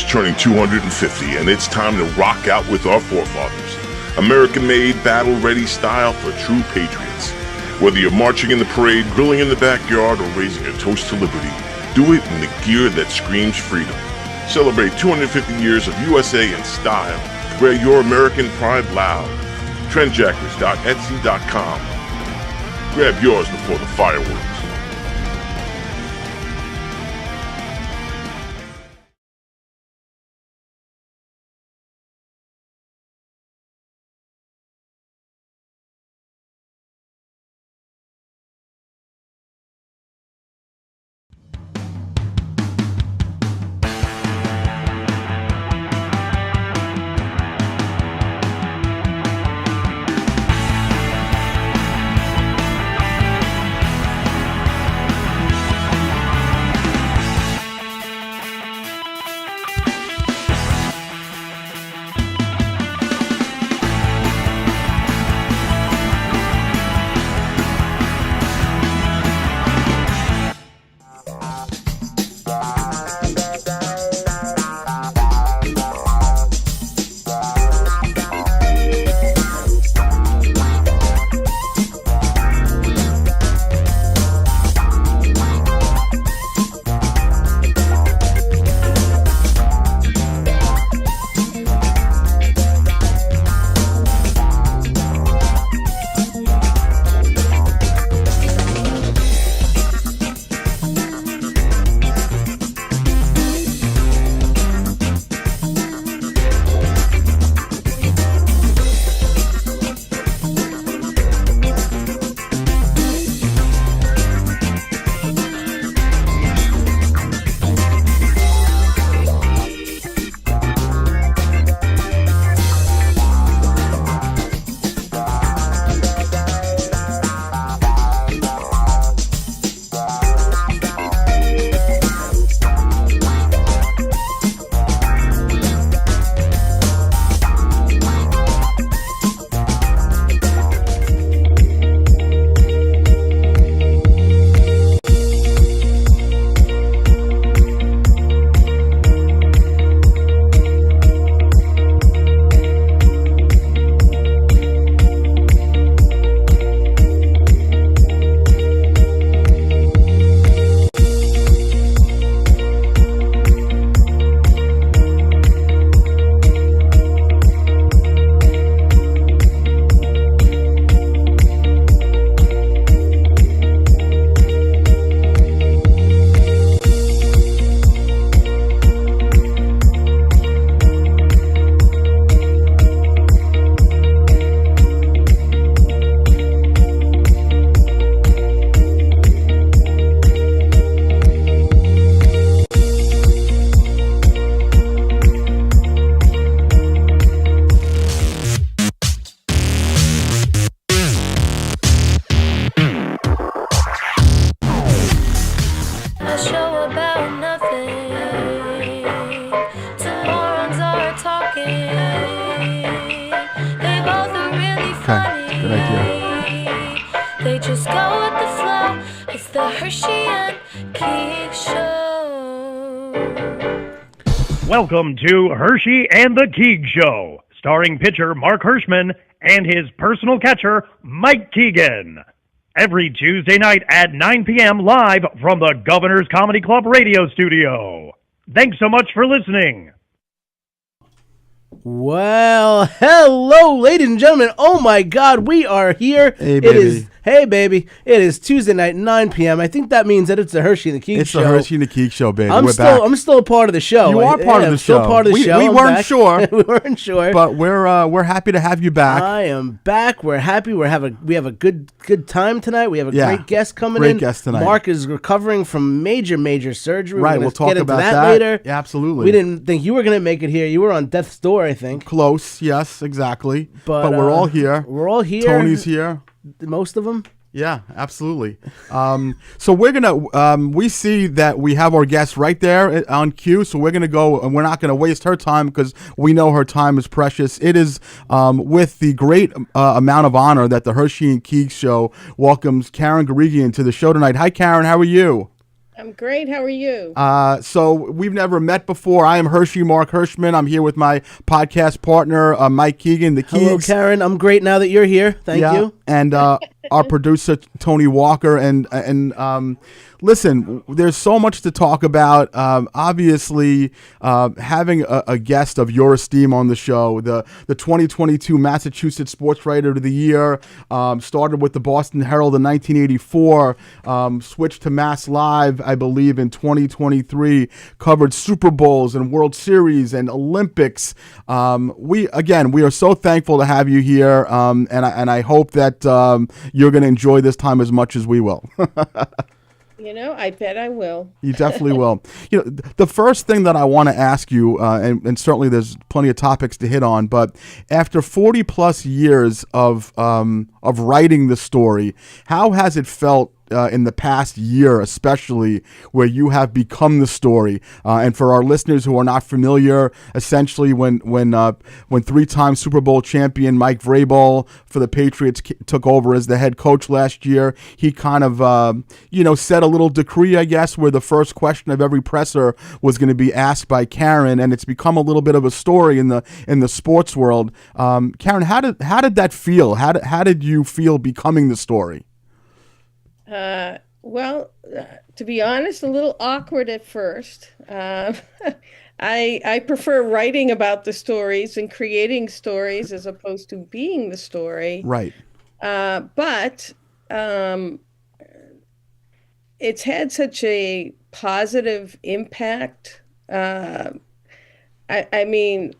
is turning 250, and it's time to rock out with our forefathers. American-made, battle-ready style for true patriots. Whether you're marching in the parade, grilling in the backyard, or raising a toast to liberty, do it in the gear that screams freedom. Celebrate 250 years of USA in style. Wear your American pride loud. Trendjackers.etsy.com. Grab yours before the fireworks. Good idea. They just go with the flow. It's the Herschy and Keegs Show. Welcome to Herschy and the Keegs Show, starring pitcher Mark Hirschman and his personal catcher, Mike Keegan. Every Tuesday night at 9 p.m. live from the Governor's Comedy Club radio studio. Thanks so much for listening. Well, hello, ladies and gentlemen. Oh, my God, we are here. Hey, baby. Hey, baby. It is Tuesday night, 9 p.m. I think that means that it's the Herschy and the Keegs Show. It's the Herschy and the Keegs Show, baby. I'm still a part of the show. You are part of the show. Still part of the show. We weren't sure. We weren't sure. But we're happy to have you back. I am back. We're happy. We have a good time tonight. We have a great guest coming in. Great guest tonight. Mark is recovering from major surgery. Right, we'll talk about that later. Yeah, absolutely. We didn't think you were going to make it here. You were on death's door, I think. Close, yes, exactly. But we're all here. We're all here. Tony's here. Most of them. Yeah, absolutely. So we're gonna we see that we have our guest right there on cue. So we're gonna go, and we're not gonna waste her time because we know her time is precious. It is with the great amount of honor that the Herschy and Keegs Show welcomes Karen Garigian to the show tonight. Hi, Karen. How are you? I'm great. How are you? So we've never met before. I am Hershey, Mark Hirschman. I'm here with my podcast partner, Mike Keegan, the Keegs. Hello, Karen. I'm great now that you're here. Thank you. And our producer, Tony Walker. And listen, there's so much to talk about. Obviously, having a guest of your esteem on the show, the 2022 Massachusetts Sports Writer of the Year, started with the Boston Herald in 1984, switched to Mass Live, I believe, in 2023, covered Super Bowls and World Series and Olympics. We are so thankful to have you here, and I hope that you're going to enjoy this time as much as we will. I bet I will. You definitely will. The first thing that I want to ask you, and certainly there's plenty of topics to hit on, but after 40 plus years of writing the story, how has it felt in the past year, especially, where you have become the story? And for our listeners who are not familiar, essentially when three-time Super Bowl champion Mike Vrabel for the Patriots took over as the head coach last year, he kind of said a little decree, I guess, where the first question of every presser was going to be asked by Karen, and it's become a little bit of a story in the sports world. Karen, how did that feel? How did you feel becoming the story? To be honest, a little awkward at first. I prefer writing about the stories and creating stories as opposed to being the story. Right. But it's had such a positive impact. I mean,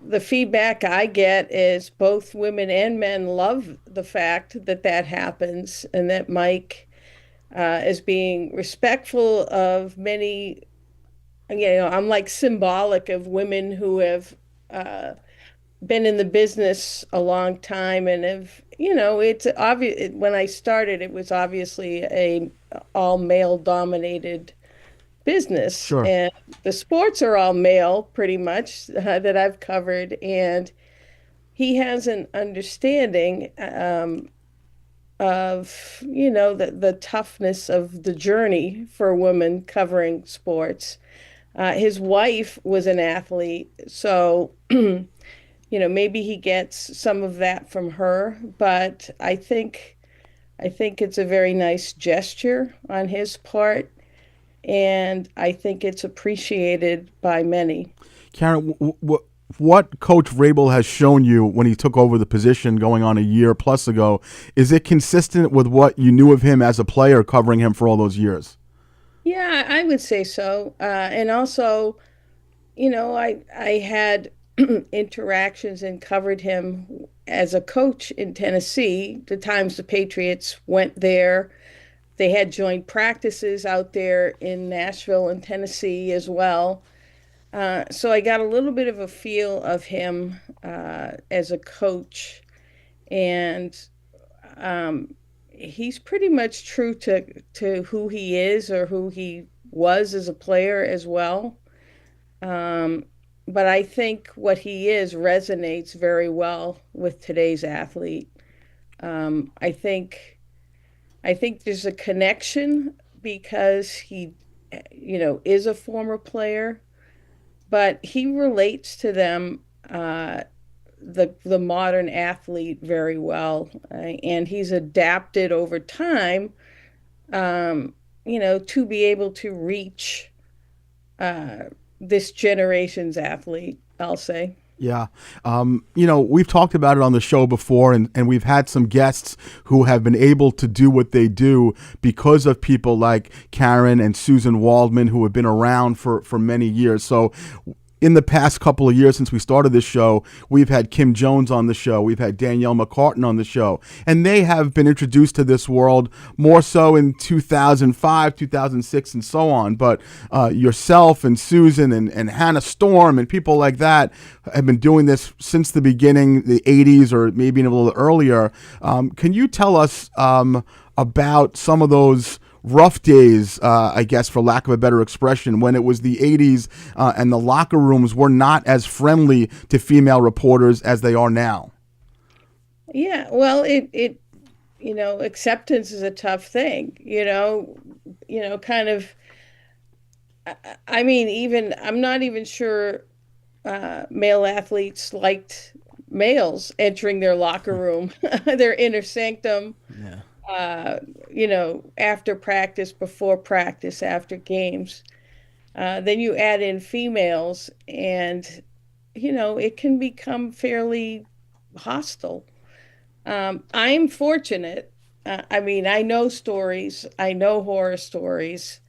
the feedback I get is both women and men love the fact that happens, and that Mike is being respectful of many. I'm like symbolic of women who have been in the business a long time and have, it's obvious. When I started, it was obviously a all male dominated business. Sure. And the sports are all male pretty much that I've covered, and he has an understanding of the toughness of the journey for a woman covering sports. His wife was an athlete, so maybe he gets some of that from her, but I think it's a very nice gesture on his part, and I think it's appreciated by many. Karen, what Coach Vrabel has shown you when he took over the position going on a year plus ago, is it consistent with what you knew of him as a player covering him for all those years? Yeah, I would say so. And also, I had interactions and covered him as a coach in Tennessee, the times the Patriots went there. They had joint practices out there in Nashville and Tennessee as well. So I got a little bit of a feel of him as a coach, and he's pretty much true to who he is or who he was as a player as well. But I think what he is resonates very well with today's athlete. I think there's a connection because he, is a former player, but he relates to them, the modern athlete very well, and he's adapted over time, to be able to reach this generation's athlete, I'll say. Yeah. We've talked about it on the show before, and we've had some guests who have been able to do what they do because of people like Karen and Susan Waldman, who have been around for many years. So in the past couple of years since we started this show, we've had Kim Jones on the show. We've had Danielle McCartan on the show. And they have been introduced to this world more so in 2005, 2006, and so on. But yourself and Susan and Hannah Storm and people like that have been doing this since the beginning, the 80s or maybe a little earlier. Can you tell us about some of those rough days, I guess, for lack of a better expression, when it was the 80s and the locker rooms were not as friendly to female reporters as they are now? Yeah, well, it acceptance is a tough thing. kind of, I mean, even I'm not even sure male athletes liked males entering their locker room, their inner sanctum, Yeah. after practice, before practice, after games. Then you add in females, and it can become fairly hostile. I'm fortunate. I mean, I know stories, I know horror stories,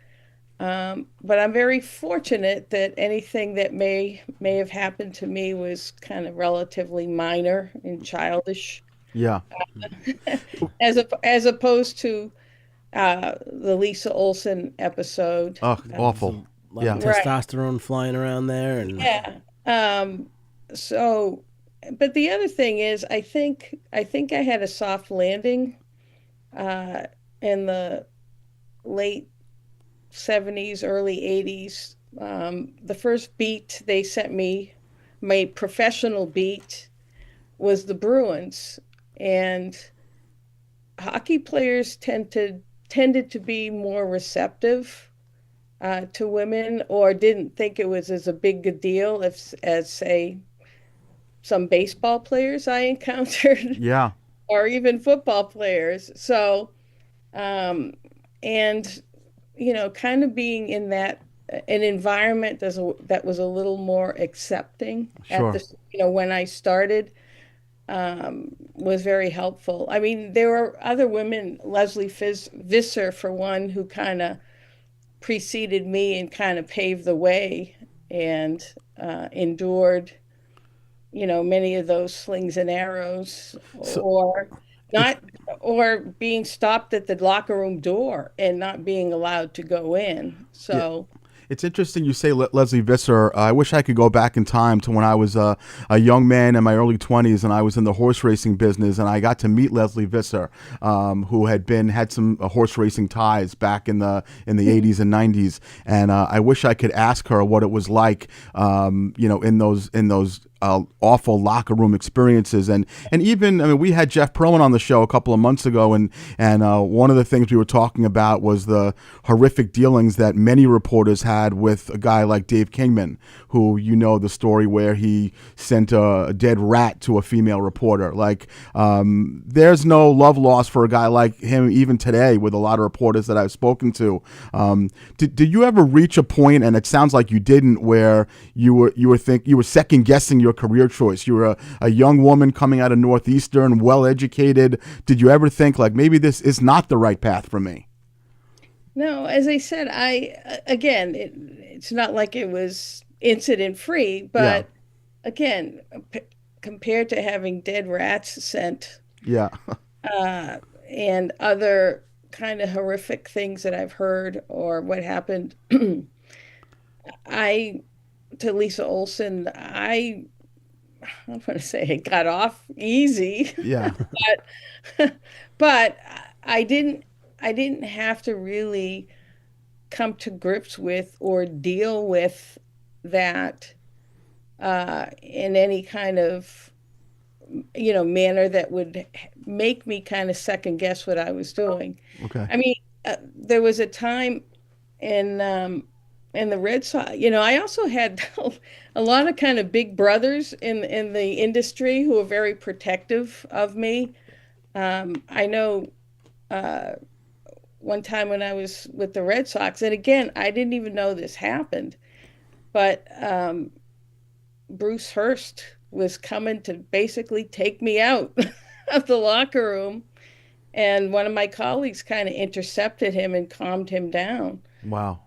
but I'm very fortunate that anything that may have happened to me was kind of relatively minor and childish, Yeah. as opposed to the Lisa Olson episode. Oh, awful. A lot Yeah. of Right. testosterone flying around there, and Yeah. Um, so, but the other thing is, I think I had a soft landing uh, in the late 70s, early 80s. The first beat they sent me, my professional beat, was the Bruins, and hockey players tended to be more receptive to women, or didn't think it was as a big a deal as say some baseball players I encountered, Yeah. or even football players. So, um, and kind of being in an environment that was a little more accepting at Sure. when I started, was very helpful. I mean, there were other women, Leslie Visser, for one, who kind of preceded me and kind of paved the way, and endured, many of those slings and arrows, So or it's not, or being stopped at the locker room door and not being allowed to go in. yeah. So, It's interesting you say Leslie Visser. I wish I could go back in time to when I was a young man in my early 20s and I was in the horse racing business, and I got to meet Leslie Visser, who had some horse racing ties back in the 80s and 90s. And I wish I could ask her what it was like, in those awful locker room experiences, and even, I mean, we had Jeff Perlman on the show a couple of months ago, and one of the things we were talking about was the horrific dealings that many reporters had with a guy like Dave Kingman, who, the story where he sent a dead rat to a female reporter. Like, there's no love lost for a guy like him even today with a lot of reporters that I've spoken to. Did you ever reach a point, and it sounds like you didn't, where you were second guessing your career choice? You were a young woman coming out of Northeastern, well educated. Did you ever think, like, maybe this is not the right path for me? no, as I said, again, it's not like it was incident free, Yeah. but again, compared to having dead rats sent, Yeah. and other kind of horrific things that I've heard, or what happened, I to Lisa Olson, I'm going to say it got off easy, Yeah. but I didn't have to really come to grips with or deal with that in any kind of manner that would make me kind of second guess what I was doing. Okay. I mean, there was a time in the Red Sox. I also had a lot of kind of big brothers in the industry who were very protective of me. I know one time when I was with the Red Sox, and again, I didn't even know this happened, but Bruce Hurst was coming to basically take me out of the locker room, and one of my colleagues kind of intercepted him and calmed him down. Wow.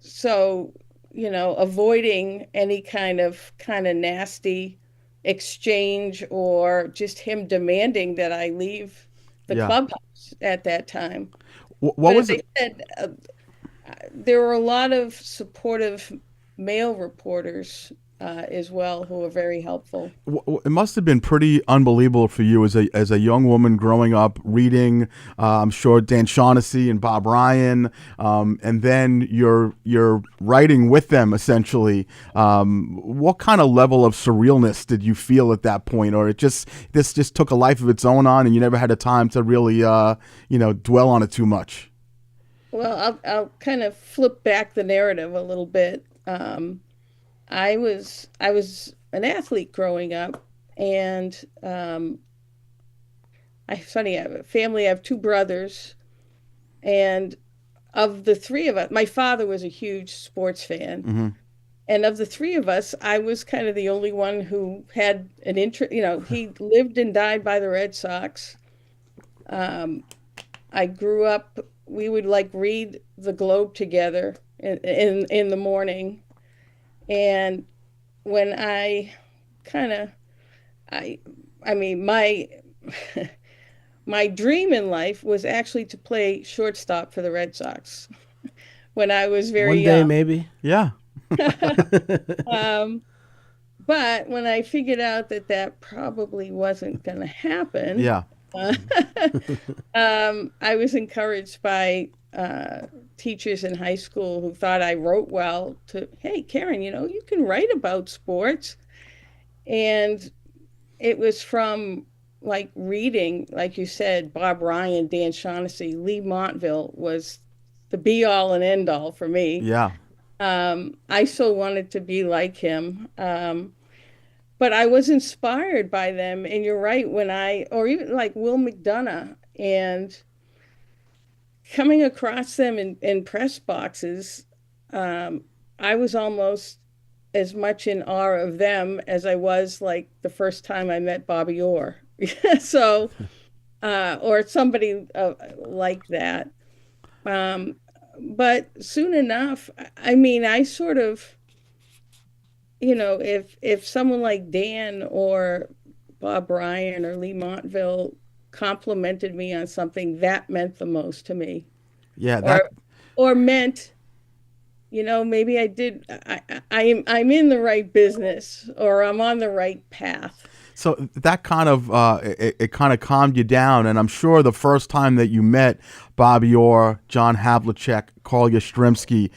So, avoiding any kind of nasty exchange, or just him demanding that I leave the Yeah. clubhouse at that time. What But was as I it? said, there were a lot of supportive male reporters as well, who were very helpful. It must have been pretty unbelievable for you as a young woman growing up, reading, I'm sure, Dan Shaughnessy and Bob Ryan, and then you're writing with them essentially. What kind of level of surrealness did you feel at that point, or this just took a life of its own on, and you never had a time to really dwell on it too much? Well, I'll kind of flip back the narrative a little bit. I was an athlete growing up, and I have a family. I have two brothers, and of the three of us, my father was a huge sports fan, and of the three of us, I was kind of the only one who had an interest. He lived and died by the Red Sox. Um, I grew up. We would like read the Globe together in the morning, and when I kind of I I mean my dream in life was actually to play shortstop for the Red Sox when I was very One day, young. maybe. Yeah. Um, but when I figured out that that probably wasn't going to happen, Yeah. uh, I was encouraged by teachers in high school who thought I wrote well to, hey, Karen, you can write about sports. And it was from like reading, like you said, Bob Ryan, Dan Shaughnessy, Lee Montville was the be all and end all for me. Yeah. I so wanted to be like him. But I was inspired by them. And you're right, or even like Will McDonough, and coming across them in press boxes, um, I was almost as much in awe of them as I was like the first time I met Bobby Orr. So, or somebody like that. Um, but soon enough, I mean, I sort of, if someone like Dan or Bob Ryan or Lee Montville complimented me on something, that meant the most to me, Yeah. or meant, maybe I'm in the right business, or I'm on the right path. So that kind of it kind of calmed you down, and I'm sure the first time that you met Bobby Orr, John Havlicek, Carl Yastrzemski,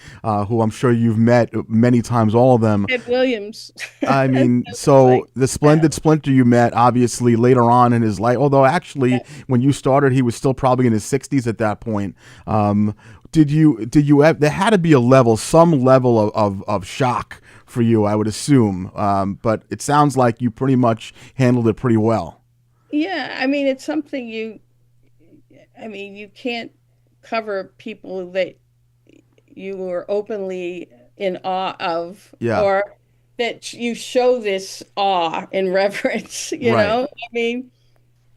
who I'm sure you've met many times, all of them. Ed Williams. I mean, It was so like, the splendid Splinter you met obviously later on in his life, although actually when you started, he was still probably in his 60s at that point. Did you have, there had to be some level of shock for you, I would assume. But it sounds like you pretty much handled it pretty well. yeah, I mean, it's something you can't cover people that you were openly in awe of, Yeah. or that you show this awe and reverence, Right. I mean,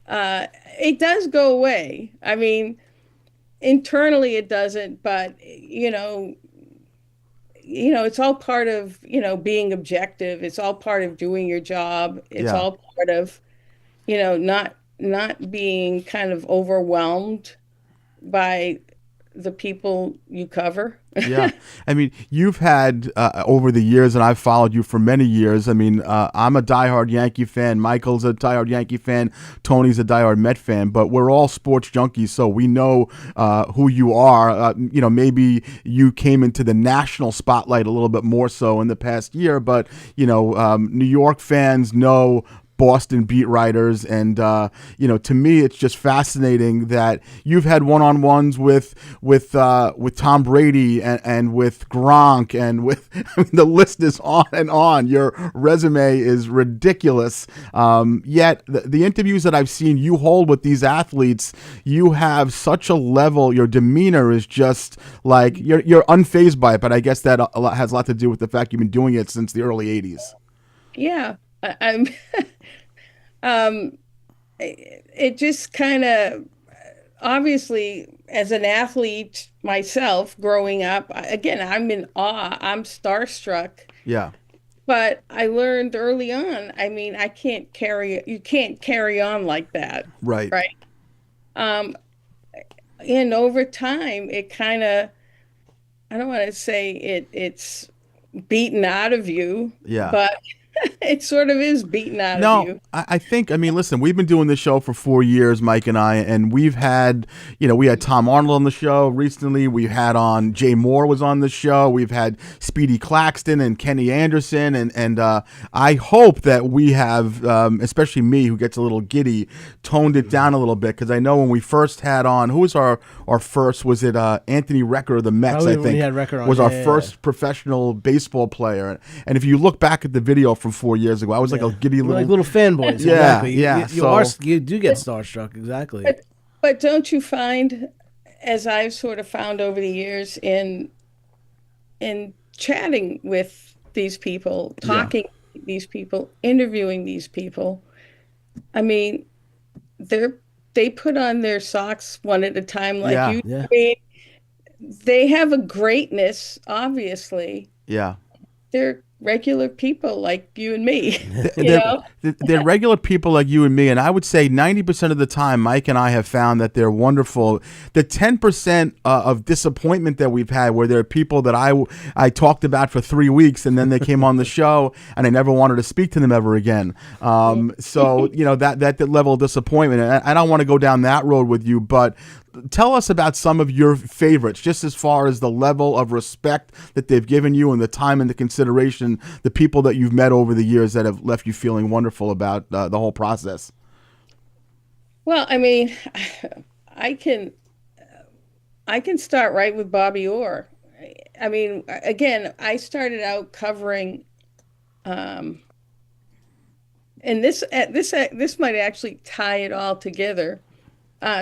it does go away. I mean, internally it doesn't, but it's all part of, being objective. It's all part of doing your job. It's Yeah. all part of, not being kind of overwhelmed by the people you cover. Yeah. I mean, you've had over the years, and I've followed you for many years. I mean, I'm a diehard Yankee fan. Michael's a diehard Yankee fan. Tony's a diehard Met fan. But we're all sports junkies, so we know who you are. Maybe you came into the national spotlight a little bit more so in the past year. But New York fans know Boston beat writers, and to me, it's just fascinating that you've had one-on-ones with Tom Brady and with Gronk and with I mean, the list is on and on. Your resume is ridiculous. Yet the interviews that I've seen you hold with these athletes, you have such a level. Your demeanor is just like you're unfazed by it. But I guess that has a lot to do with the fact you've been doing it since the early '80s. Yeah, I'm. It just kind of, obviously, as an athlete myself growing up, again, I'm in awe. I'm starstruck. Yeah. But I learned early on, I mean, you can't carry on like that. Right. Right. Um, and over time, it kind of, I don't want to say it's beaten out of you, Yeah. but it sort of is beaten out of No, you. I think, I mean, listen, we've been doing this show for 4 years, Mike and I, and we've had, we had Tom Arnold on the show recently. We had on, Jay Moore was on the show. We've had Speedy Claxton and Kenny Anderson. And I hope that we have, especially me, who gets a little giddy, toned it down a little bit. Because I know when we first had on, who was our first? Was it Anthony Recker of the Mets, Probably I when we think, had Recker on, was our yeah. first professional baseball player. And if you look back at the video from 4 years ago, I was like a giddy We're little like little fanboys. Yeah, Exactly. yeah, You do get starstruck. Exactly. But don't you find, as I've sort of found over the years in chatting with these people, talking to these people, interviewing these people, I mean, they put on their socks one at a time like Yeah. you. Yeah. I mean, they have a greatness, obviously. Yeah. They're regular people like you and me. They're regular people like you and me, and I would say 90% of the time, Mike and I have found that they're wonderful. The 10% of disappointment that we've had, where there are people that I talked about for 3 weeks, and then they came on the show, and I never wanted to speak to them ever again. So that level of disappointment, and I don't want to go down that road with you, but tell us about some of your favorites, just as far as the level of respect that they've given you and the time and the consideration, the people that you've met over the years that have left you feeling wonderful about the whole process. Well, I mean, I can start right with Bobby Orr. I mean, again, I started out covering, and this might actually tie it all together.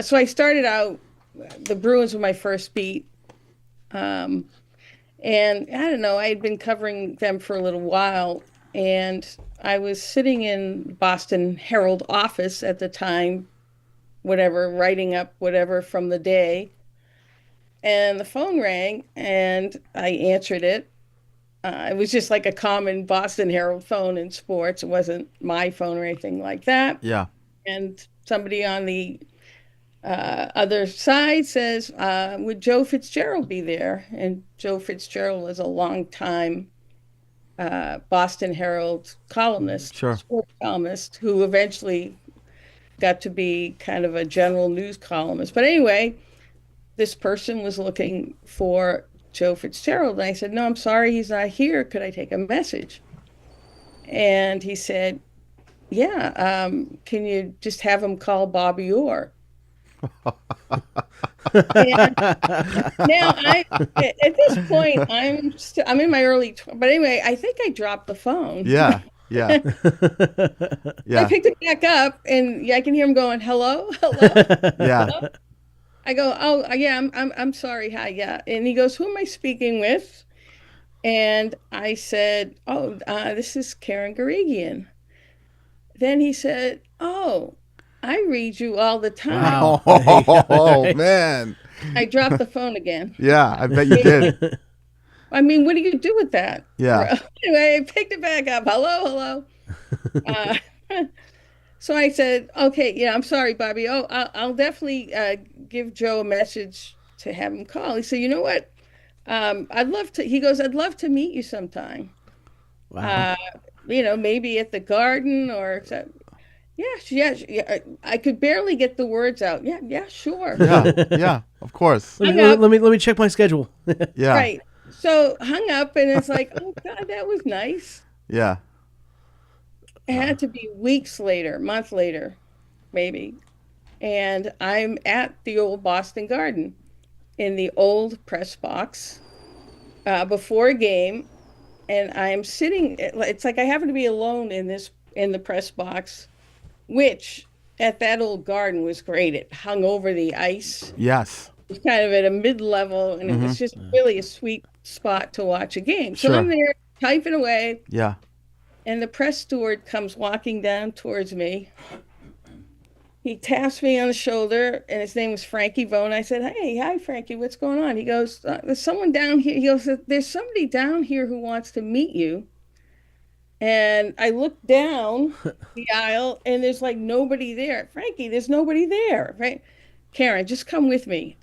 So I started out, the Bruins were my first beat. And I don't know, I had been covering them for a little while, and I was sitting in Boston Herald office at the time, whatever, writing up whatever from the day. And the phone rang, and I answered it. It was just like a common Boston Herald phone in sports. It wasn't my phone or anything like that. Yeah. And somebody on the other side says, would Joe Fitzgerald be there? And Joe Fitzgerald was a long time Boston Herald columnist, Sure. sports columnist, who eventually got to be kind of a general news columnist. But anyway, this person was looking for Joe Fitzgerald. And I said, no, I'm sorry, he's not here. Could I take a message? And he said, yeah, can you just have him call Bobby Orr? And now at this point, I'm in my early, but anyway, I think I dropped the phone. Yeah. Yeah. I picked it back up, and I can hear him going, "Hello, hello." Yeah. Hello? I go, "Oh, yeah, I'm sorry, hi, yeah." And he goes, "Who am I speaking with?" And I said, "Oh, this is Karen Garigian." Then he said, "Oh, I read you all the time." Wow. Oh, man. I dropped the phone again. Yeah, I bet you did. I mean, what do you do with that? Yeah. Anyway, I picked it back up. Hello, hello. So I said, okay, yeah, I'm sorry, Bobby. Oh, I'll definitely give Joe a message to have him call. He said, you know what? I'd love to. He goes, I'd love to meet you sometime. Wow. Maybe at the garden or something. Yeah. I could barely get the words out. Yeah, sure. Yeah, of course. Let Hung up. me check my schedule. Yeah. Right. So hung up, and it's like, oh God, that was nice. Yeah. It had to be weeks later, month later, maybe. And I'm at the old Boston Garden in the old press box before a game, and I'm sitting. It's like I happen to be alone in the press box, which at that old garden was great. It hung over the ice. Yes. It was kind of at a mid-level, and it was just really a sweet spot to watch a game. So Sure. I'm there typing away. Yeah. And the press steward comes walking down towards me. He taps me on the shoulder, and his name was Frankie Vone. I said, "Hey, hi, Frankie, what's going on?" He goes, "There's someone down here." He goes, "There's somebody down here who wants to meet you." And I look down the aisle, and there's like nobody there. Frankie, there's nobody there, right? Karen, just come with me.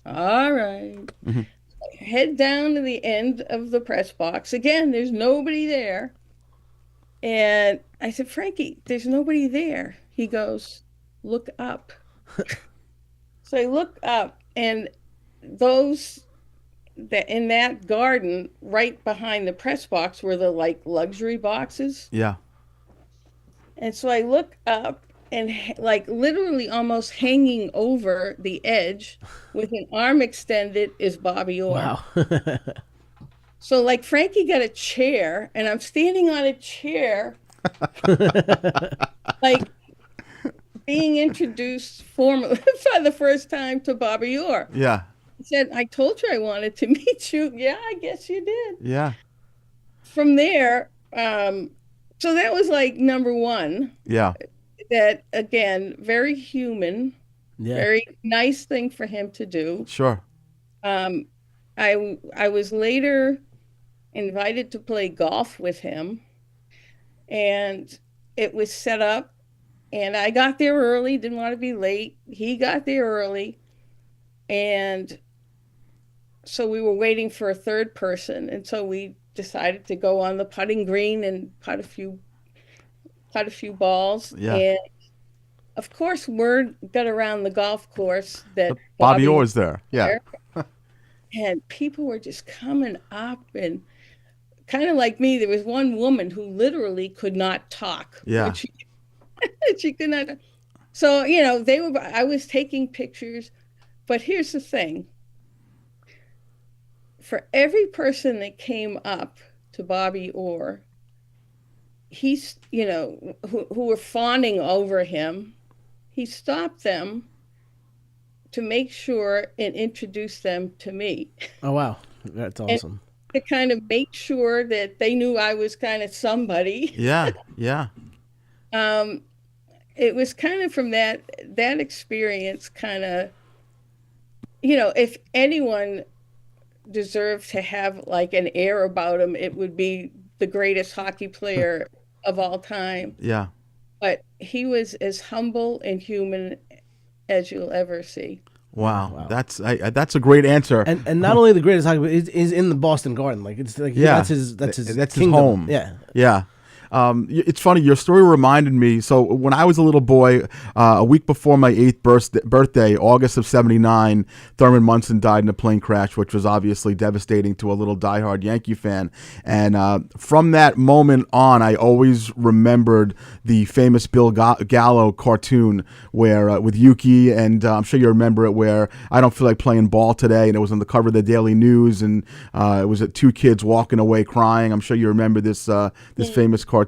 All right. Head down to the end of the press box. Again, there's nobody there. And I said, Frankie, there's nobody there. He goes, look up. So I look up, and those that in that garden right behind the press box were the like luxury boxes. Yeah. And so I look up, and like literally almost hanging over the edge with an arm extended is Bobby Orr. Wow. So like Frankie got a chair, and I'm standing on a chair, like being introduced formally for the first time to Bobby Orr. Yeah. He said, I told you I wanted to meet you. Yeah, I guess you did. Yeah. From there, so that was like number one. Yeah. That again, very human, Yeah. very nice thing for him to do. Sure. I was later invited to play golf with him, and it was set up, and I got there early, didn't want to be late. He got there early, and so we were waiting for a third person, and so we decided to go on the putting green and putt a few balls. Yeah. And of course, word got around the golf course that Bobby Orr's there. Yeah. And people were just coming up, and kind of like me, there was one woman who literally could not talk. Yeah. She could not. So, you know, I was taking pictures, but here's the thing. For every person that came up to Bobby Orr, he's, you know, who were fawning over him, he stopped them to make sure and introduce them to me. Oh, wow. That's awesome. And to kind of make sure that they knew I was kind of somebody. Yeah. Yeah. It was kind of from that experience kind of, you know, if anyone deserved to have like an air about him, it would be the greatest hockey player of all time. Yeah. But he was as humble and human as you'll ever see. Wow. That's a great answer. And not only the greatest hockey, but is in the Boston Garden. Like it's like Yeah. that's his his home. Yeah. Yeah. It's funny. Your story reminded me. So when I was a little boy, a week before my 8th birthday, August of '79, Thurman Munson died in a plane crash, which was obviously devastating to a little diehard Yankee fan. And from that moment on, I always remembered the famous Bill Gallo cartoon where with Yuki, and I'm sure you remember it, where I don't feel like playing ball today, and it was on the cover of the Daily News, and it was two kids walking away crying. I'm sure you remember this famous cartoon.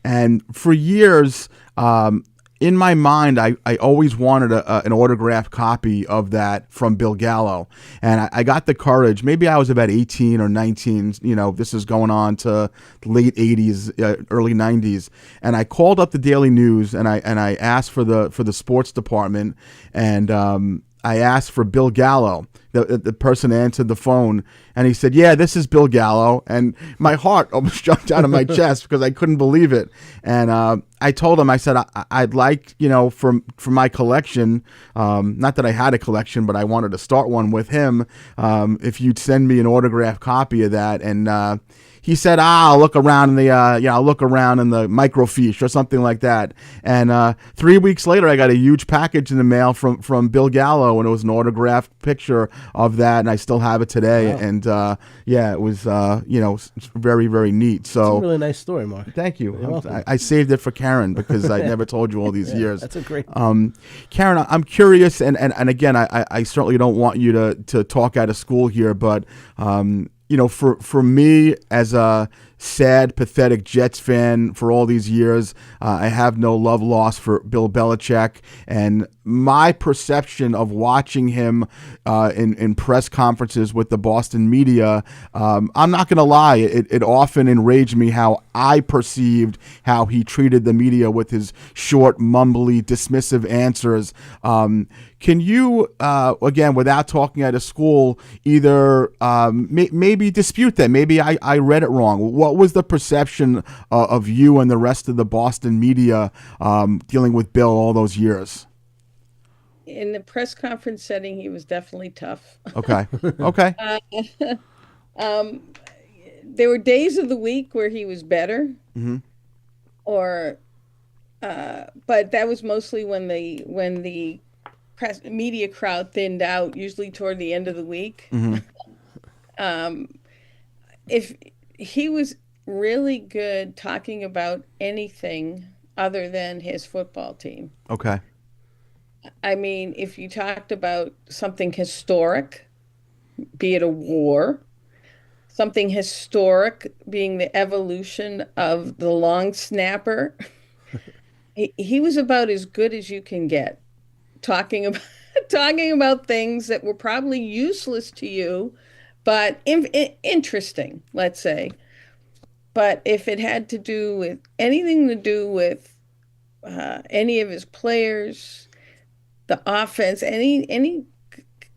And for years, in my mind, I always wanted an autographed copy of that from Bill Gallo. And I got the courage. Maybe I was about 18 or 19. You know, this is going on to late 80s, early 90s. And I called up the Daily News, and I asked for the sports department, and I asked for Bill Gallo. The person answered the phone, and he said, "Yeah, this is Bill Gallo." And my heart almost jumped out of my chest because I couldn't believe it. And I told him, I said, I'd like, you know, for my collection, not that I had a collection, but I wanted to start one with him, if you'd send me an autographed copy of that. And he said, I'll look around in the microfiche or something like that. And 3 weeks later, I got a huge package in the mail from Bill Gallo, and it was an autographed picture of that, and I still have it today. Wow. And yeah, it was very, very neat. So It's a really nice story, Mark. thank you. You're welcome. I saved it for Karen because I never told you all these years. That's a great. Karen, I'm curious, and again, I certainly don't want you to talk out of school here, but you know, for me as a sad, pathetic Jets fan for all these years, I have no love lost for Bill Belichick, and my perception of watching him in press conferences with the Boston media, I'm not going to lie, it often enraged me how I perceived how he treated the media with his short, mumbly, dismissive answers. Can you, again, without talking out of school, either maybe dispute that? Maybe I read it wrong. What was the perception of you and the rest of the Boston media dealing with Bill all those years? In the press conference setting, he was definitely tough. Okay. Okay. There were days of the week where he was better. Mm-hmm. or but that was mostly when the press media crowd thinned out, usually toward the end of the week. If he was really good talking about anything other than his football team. Okay. I mean, if you talked about something historic, be it a war, something historic being the evolution of the long snapper, he was about as good as you can get talking about talking about things that were probably useless to you, but interesting, let's say. But if it had to do with anything to do with any of his players, the offense, anything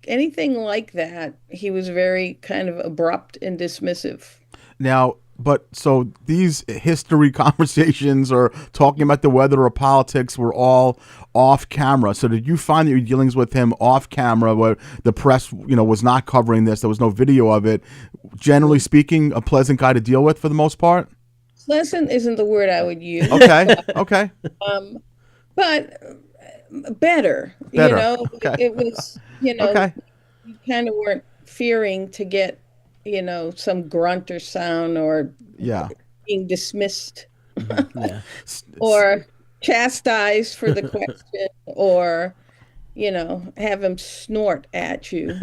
like that, he was very kind of abrupt and dismissive. Now, but so these history conversations or talking about the weather or politics were all off camera. So did you find that your dealings with him off camera, where the press, was not covering this, there was no video of it, generally speaking, a pleasant guy to deal with for the most part? Pleasant isn't the word I would use. Okay. Okay. But better. Better. Okay. It was, Okay. you kind of weren't fearing to get, some grunt or sound or Yeah. being dismissed Yeah. or chastised for the question or, have him snort at you.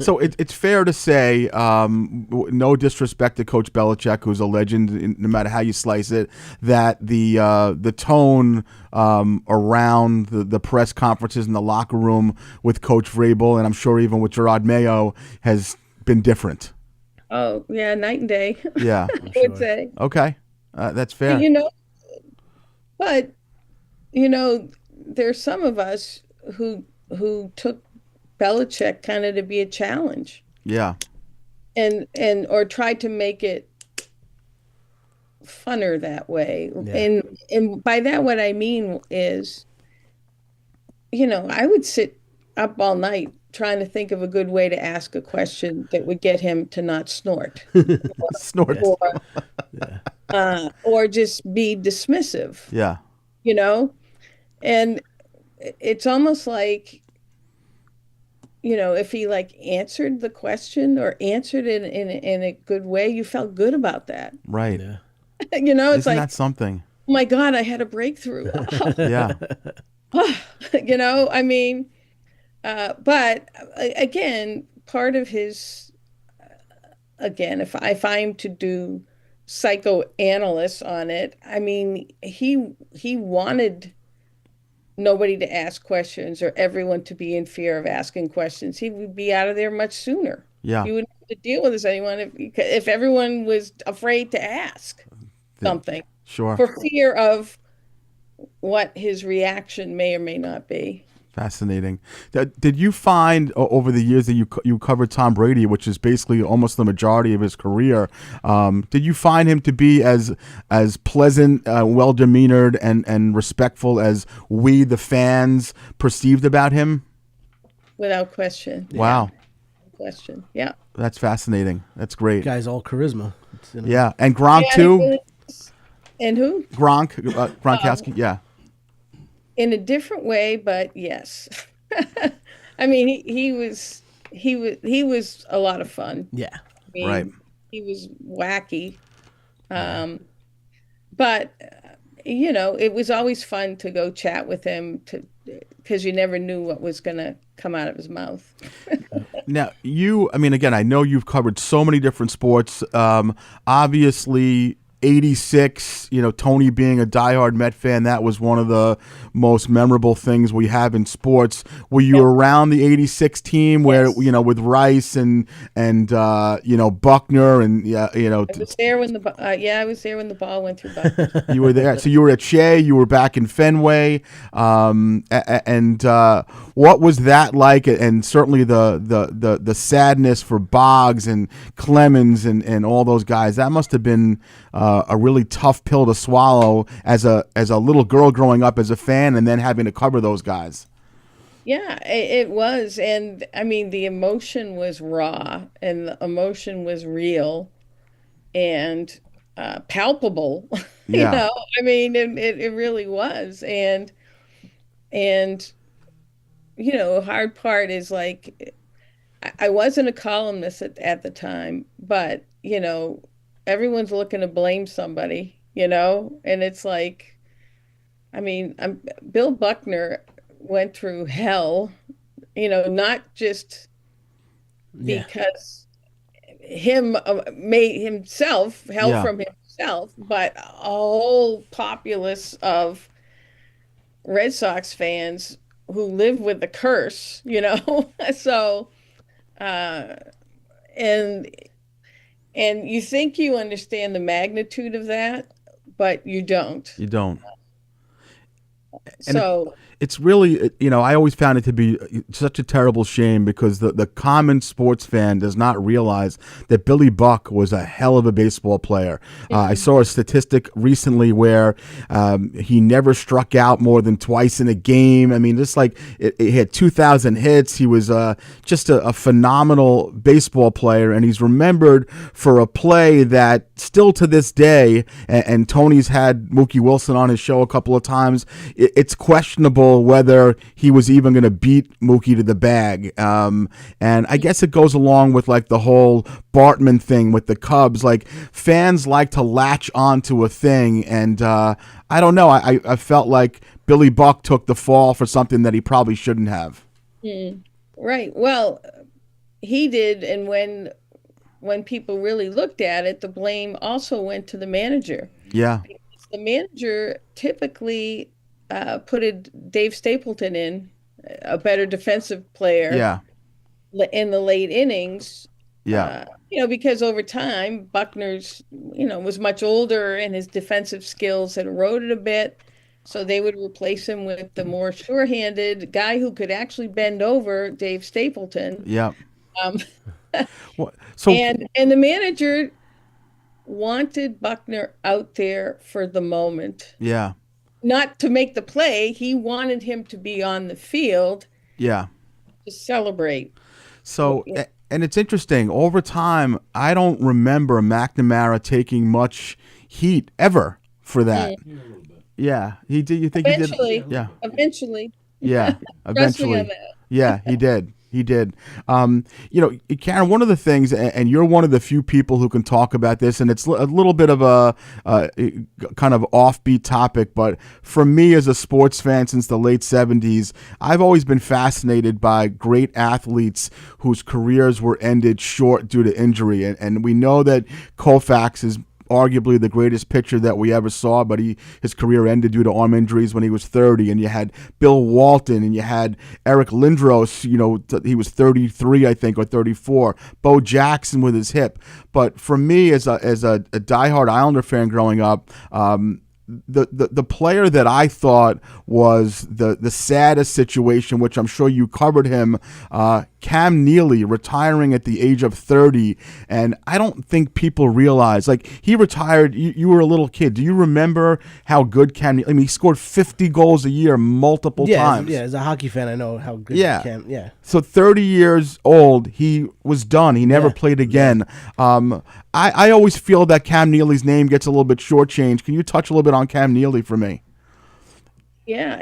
So it's fair to say, no disrespect to Coach Belichick, who's a legend, no matter how you slice it, that the tone around the press conferences in the locker room with Coach Vrabel, and I'm sure even with Gerard Mayo, has been different. Oh, yeah, night and day, Yeah. I would say. Okay. That's fair. But, there's some of us who took Belichick kind of to be a challenge Yeah. and or tried to make it funner that way. Yeah. And by that what I mean is, I would sit up all night trying to think of a good way to ask a question that would get him to not snort Snort. or just be dismissive, Yeah. And it's almost like, if he answered the question or answered it in a good way, you felt good about that. Right. Yeah. It's Isn't like, that something? oh my God, I had a breakthrough. Yeah. I mean, but again, part of his, again, if I'm to do psychoanalysis on it, I mean, he wanted nobody to ask questions or everyone to be in fear of asking questions. He would be out of there much sooner. Yeah. He wouldn't have to deal with this anyone if everyone was afraid to ask something Sure. for fear of what his reaction may or may not be. Fascinating. Did you find over the years that you covered Tom Brady, which is basically almost the majority of his career, did you find him to be as pleasant, well demeanored, and respectful as we, the fans, perceived about him? Without question. Wow. Without question. Yeah. That's fascinating. That's great. Guy's all charisma. Yeah, and Gronk Yeah, too. And who? Gronkowski. Yeah. In a different way, but yes. I mean, he was a lot of fun. Yeah. I mean, Right. He was wacky. But it was always fun to go chat with him because you never knew what was going to come out of his mouth. Now, again, I know you've covered so many different sports. Obviously, 86, Tony being a diehard Met fan, that was one of the most memorable things we have in sports. Were you around the 86 team where, Yes. With Rice and Buckner and, I was there when I was there when the ball went through Buckner. you were there. So you were at Shea, you were back in Fenway. And what was that like? And certainly the sadness for Boggs and Clemens and all those guys, that must have been a really tough pill to swallow as a little girl growing up as a fan and then having to cover those guys. Yeah, it was. And I mean, the emotion was raw and the emotion was real and palpable. You Yeah. know, I mean, it really was. And hard part is like I wasn't a columnist at the time, but everyone's looking to blame somebody, and it's like, I mean, Bill Buckner went through hell, not just Yeah. because him made himself hell Yeah. from himself, but a whole populace of Red Sox fans who live with the curse, so uh and you think you understand the magnitude of that, but you don't. You don't. And So it's really, I always found it to be such a terrible shame because the common sports fan does not realize that Billy Buck was a hell of a baseball player. I saw a statistic recently where he never struck out more than twice in a game. I mean, just like it had 2,000 hits. He was just a phenomenal baseball player, and he's remembered for a play that still to this day, and Tony's had Mookie Wilson on his show a couple of times, it's questionable whether he was even going to beat Mookie to the bag. And I guess it goes along with like the whole Bartman thing with the Cubs. Like fans like to latch onto a thing. And I don't know. I felt like Billy Buck took the fall for something that he probably shouldn't have. right. Well, he did, and when people really looked at it, the blame also went to the manager. Yeah. The manager typically put Dave Stapleton in, a better defensive player Yeah. in the late innings. Yeah. Because over time, Buckner's, was much older and his defensive skills had eroded a bit. So they would replace him with the more sure-handed guy who could actually bend over, Dave Stapleton. Yeah. Um, So and the manager wanted Buckner out there for the moment, yeah. not to make the play. He wanted him to be on the field Yeah. to celebrate. So, and it's interesting. Over time, I don't remember McNamara taking much heat ever for that. Yeah, he did. You think Eventually, he did? Yeah, eventually. yeah. Trust me on Eventually, that. yeah, he did. He did. Karen, one of the things, and you're one of the few people who can talk about this, and it's a little bit of a kind of offbeat topic, but for me as a sports fan since the late 70s, I've always been fascinated by great athletes whose careers were ended short due to injury. And we know that Koufax is arguably the greatest pitcher that we ever saw, but his career ended due to arm injuries when he was 30. And you had Bill Walton, and you had Eric Lindros, he was 33, I think, or 34. Bo Jackson with his hip. But for me, as a diehard Islander fan growing up, the player that I thought was the saddest situation, which I'm sure you covered him, Cam Neely retiring at the age of 30, and I don't think people realize, like, he retired, you were a little kid. Do you remember how good Cam Neely, he scored 50 goals a year multiple times. Yeah, as a hockey fan, I know how good Yeah. Cam. Yeah. So 30 years old, he was done. He never played again. I always feel that Cam Neely's name gets a little bit shortchanged. Can you touch a little bit on Cam Neely for me? Yeah,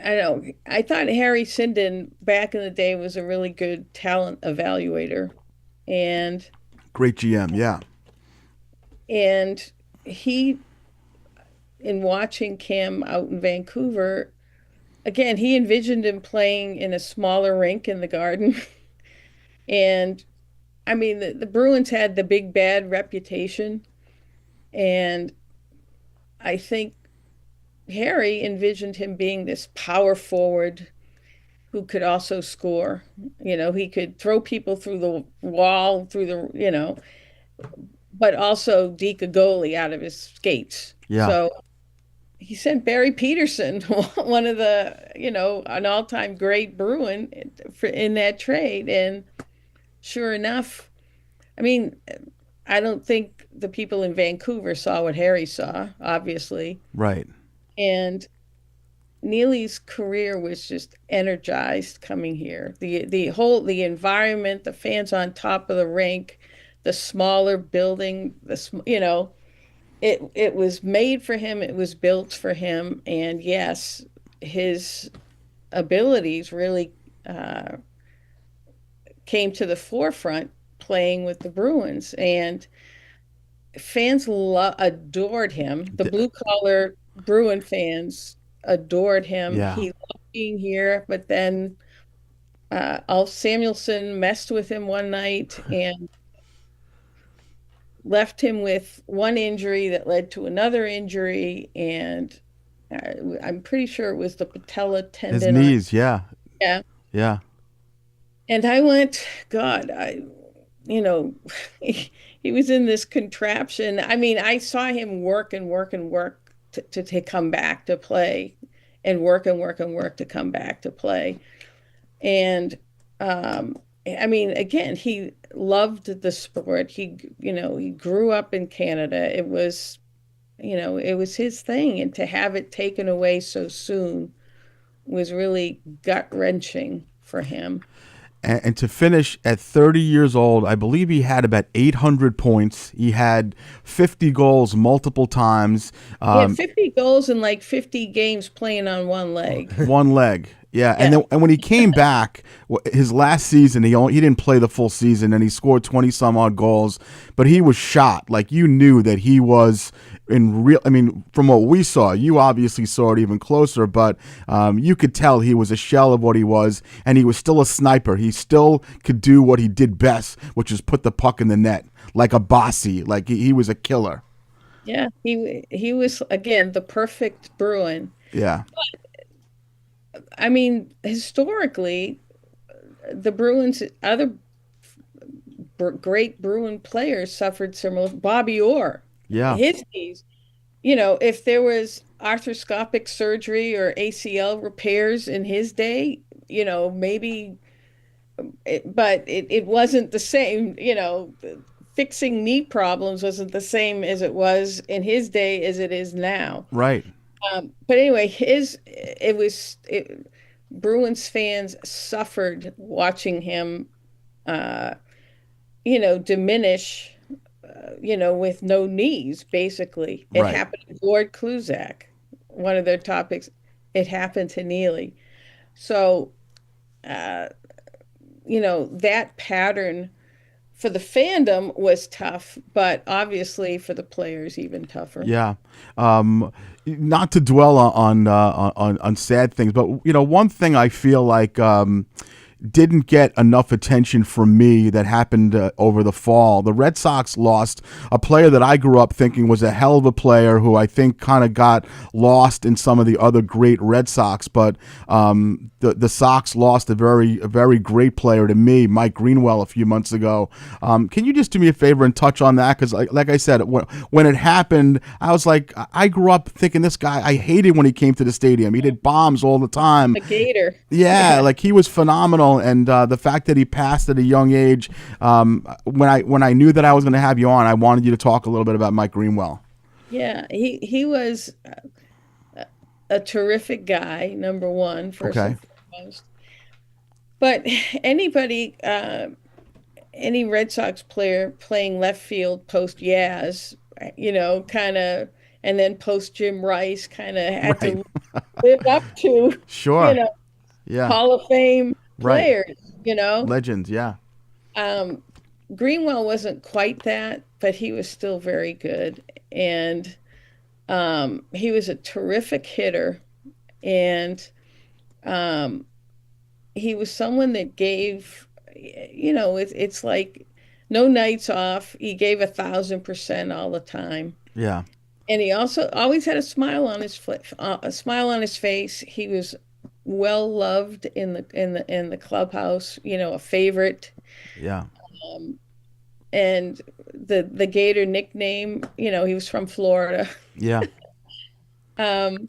I know. I thought Harry Sinden back in the day was a really good talent evaluator, and Great GM, yeah. he, in watching Cam out in Vancouver, again, he envisioned him playing in a smaller rink in the Garden, and I mean the Bruins had the big bad reputation, and I think Harry envisioned him being this power forward who could also score. He could throw people through the wall, but also deke a goalie out of his skates. Yeah. So he sent Barry Peterson, one of an all-time great Bruin, in that trade. And sure enough, I mean, I don't think the people in Vancouver saw what Harry saw, obviously. Right. And Neely's career was just energized coming here. The environment, the fans on top of the rink, the smaller building, it was made for him, it was built for him, and yes, his abilities really came to the forefront playing with the Bruins, and fans adored him. The blue collar Bruin fans adored him. Yeah. He loved being here, but then Alf Samuelson messed with him one night and left him with one injury that led to another injury, and I'm pretty sure it was the patella His tendon. knees, yeah. Yeah. Yeah. And I went, God, you know, he was in this contraption. I mean, I saw him work and work and work to come back to play, and work and work and work to come back to play. And I mean, again, he loved the sport. He grew up in Canada. It was his thing. And to have it taken away so soon was really gut-wrenching for him. And to finish at 30 years old, I believe he had about 800 points. He had 50 goals multiple times. He had 50 goals in like 50 games playing on one leg. One leg. Yeah, and when he came back, his last season, he didn't play the full season, and he scored 20 some odd goals, but he was shot. Like, you knew that he was in real. I mean, from what we saw, you obviously saw it even closer, but you could tell he was a shell of what he was, and he was still a sniper. He still could do what he did best, which is put the puck in the net like a bossy. Like he was a killer. Yeah, he was again the perfect Bruin. Yeah. I mean, historically, the Bruins, other great Bruin players suffered similar. Bobby Orr, Yeah. his knees. If there was arthroscopic surgery or ACL repairs in his day, maybe, but it wasn't the same. Fixing knee problems wasn't the same as it was in his day as it is now. Right. But anyway, Bruins fans suffered watching him, diminish, with no knees, basically. It Right. happened to Gord Kluzak, one of their topics. It happened to Neely. So, that pattern for the fandom was tough, but obviously for the players, even tougher. Yeah. Not to dwell on sad things, but one thing I feel like didn't get enough attention from me that happened over the fall. The Red Sox lost a player that I grew up thinking was a hell of a player, who I think kind of got lost in some of the other great Red Sox. But the Sox lost a very great player to me, Mike Greenwell, a few months ago. Can you just do me a favor and touch on that? Because like I said, when it happened, I was like, I grew up thinking this guy, I hated when he came to the stadium. He did bombs all the time. A Gator. Yeah, like he was phenomenal, and the fact that he passed at a young age. When I knew that I was going to have you on, I wanted you to talk a little bit about Mike Greenwell. Yeah, he was a terrific guy. Number one, first and foremost. But anybody, any Red Sox player playing left field post Yaz, kind of, and then post Jim Rice, kind of had to live up to, Sure. Yeah. Hall of Fame players, Legends, yeah. Greenwell wasn't quite that, but he was still very good. And he was a terrific hitter. And he was someone that gave, it's like no nights off. He gave 1,000% all the time. Yeah. And he also always had a smile on his face. He was well loved in the clubhouse, a favorite. Yeah. And the Gator nickname, he was from Florida. Yeah. And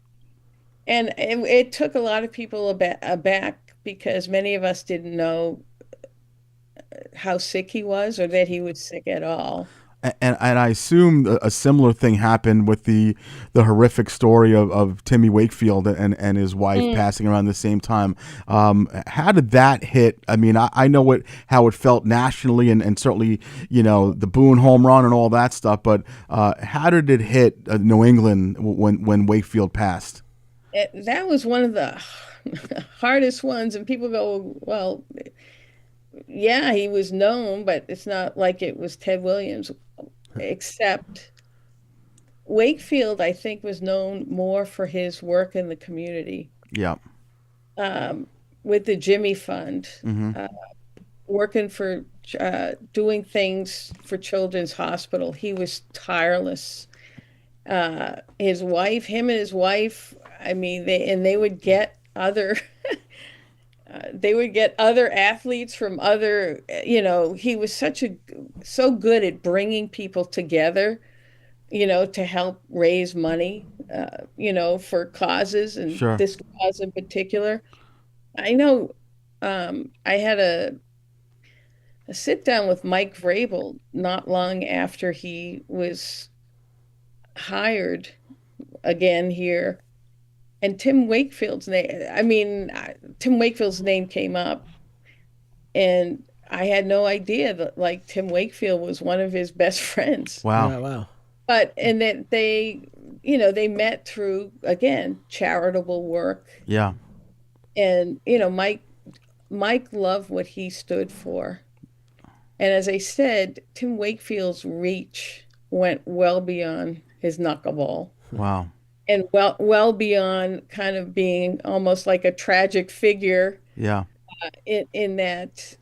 it took a lot of people aback because many of us didn't know how sick he was or that he was sick at all. And I assume a similar thing happened with the horrific story of Timmy Wakefield and his wife passing around the same time. How did that hit? I mean, I know how it felt nationally and certainly, the Boone home run and all that stuff, but how did it hit New England when Wakefield passed? That was one of the hardest ones, and people go, well, yeah, he was known, but it's not like it was Ted Williams, except Wakefield, I think, was known more for his work in the community. Yeah. With the Jimmy Fund, working for doing things for Children's Hospital. He was tireless. Him and his wife, I mean, they would get other they would get other athletes from other, he was so good at bringing people together, to help raise money, for causes, and Sure. this cause in particular. I know, I had a sit down with Mike Vrabel not long after he was hired again here. And Tim Wakefield's name came up, and I had no idea that like Tim Wakefield was one of his best friends. Wow. Yeah, wow. And that they met through, again, charitable work. Yeah. And, Mike loved what he stood for. And as I said, Tim Wakefield's reach went well beyond his knuckleball. Wow. And well beyond kind of being almost like a tragic figure. Yeah. In that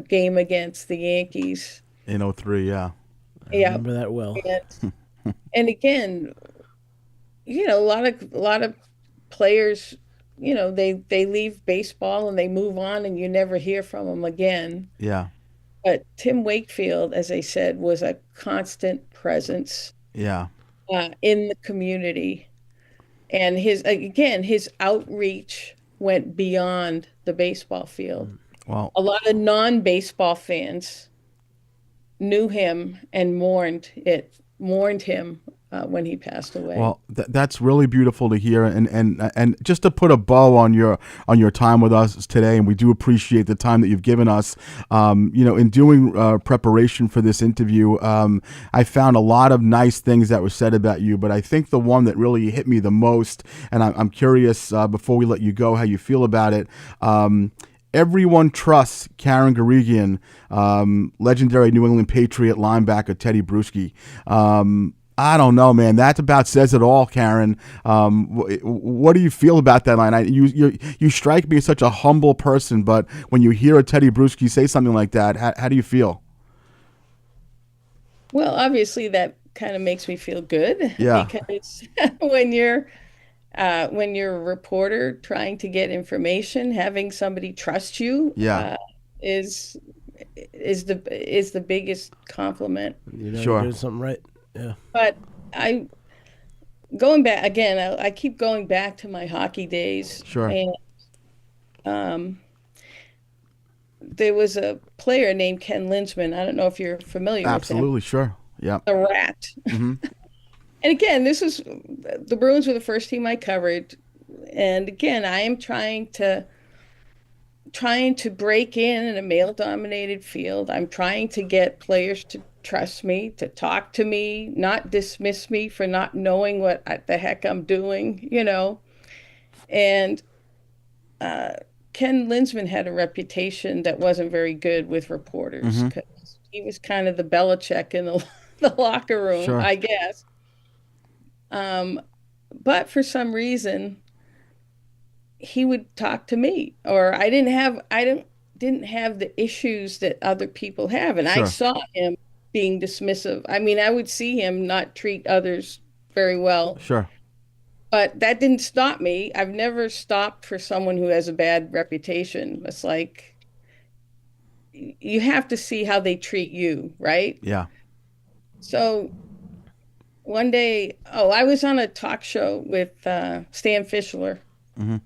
game against the Yankees in 2003. Yeah. I remember that well. And again, a lot of players, they leave baseball and they move on, and you never hear from them again. Yeah. But Tim Wakefield, as I said, was a constant presence. Yeah. In the community. And his outreach went beyond the baseball field. Well, a lot of non-baseball fans knew him and mourned him when he passed away. Well, that's really beautiful to hear, and just to put a bow on your time with us today, and we do appreciate the time that you've given us. In doing preparation for this interview, I found a lot of nice things that were said about you, but I think the one that really hit me the most, and I'm curious before we let you go, how you feel about it. Everyone trusts Karen Guregian, legendary New England Patriot linebacker Teddy Bruschi. I don't know, man. That about says it all, Karen. What do you feel about that line? You strike me as such a humble person, but when you hear a Teddy Bruschi say something like that, how do you feel? Well, obviously that kind of makes me feel good. Yeah. Because when you're a reporter trying to get information, having somebody trust you, yeah, is the biggest compliment. Sure, sure, you're doing something right. Yeah. But going back again, I keep going back to my hockey days. Sure. And there was a player named Ken Linsman. I don't know if you're familiar with him. Absolutely, sure. Yeah. The Rat. Mm-hmm. And again, the Bruins were the first team I covered. And again, I am trying to break in a male-dominated field. I'm trying to get players to trust me, to talk to me, not dismiss me for not knowing what the heck I'm doing, And Ken Linsman had a reputation that wasn't very good with reporters, because he was kind of the Belichick in the locker room, sure, I guess. But for some reason, he would talk to me, or I didn't have the issues that other people have, and sure, I saw him being dismissive. I mean, I would see him not treat others very well. sure. But that didn't stop me. I've never stopped for someone who has a bad reputation. It's like, you have to see how they treat you, right? Yeah. So one day, I was on a talk show with Stan Fischler. Mm-hmm.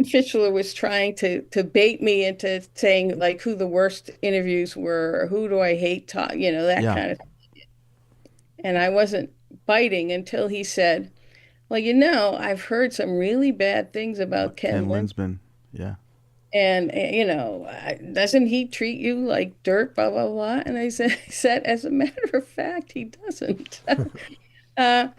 Fischler was trying to bait me into saying like who the worst interviews were, or who do I hate, that Yeah. kind of thing. And I wasn't biting until he said, well, I've heard some really bad things about Ken Ken Lynch. Linsman. Yeah. And, doesn't he treat you like dirt, blah, blah, blah. And I said, as a matter of fact, he doesn't. I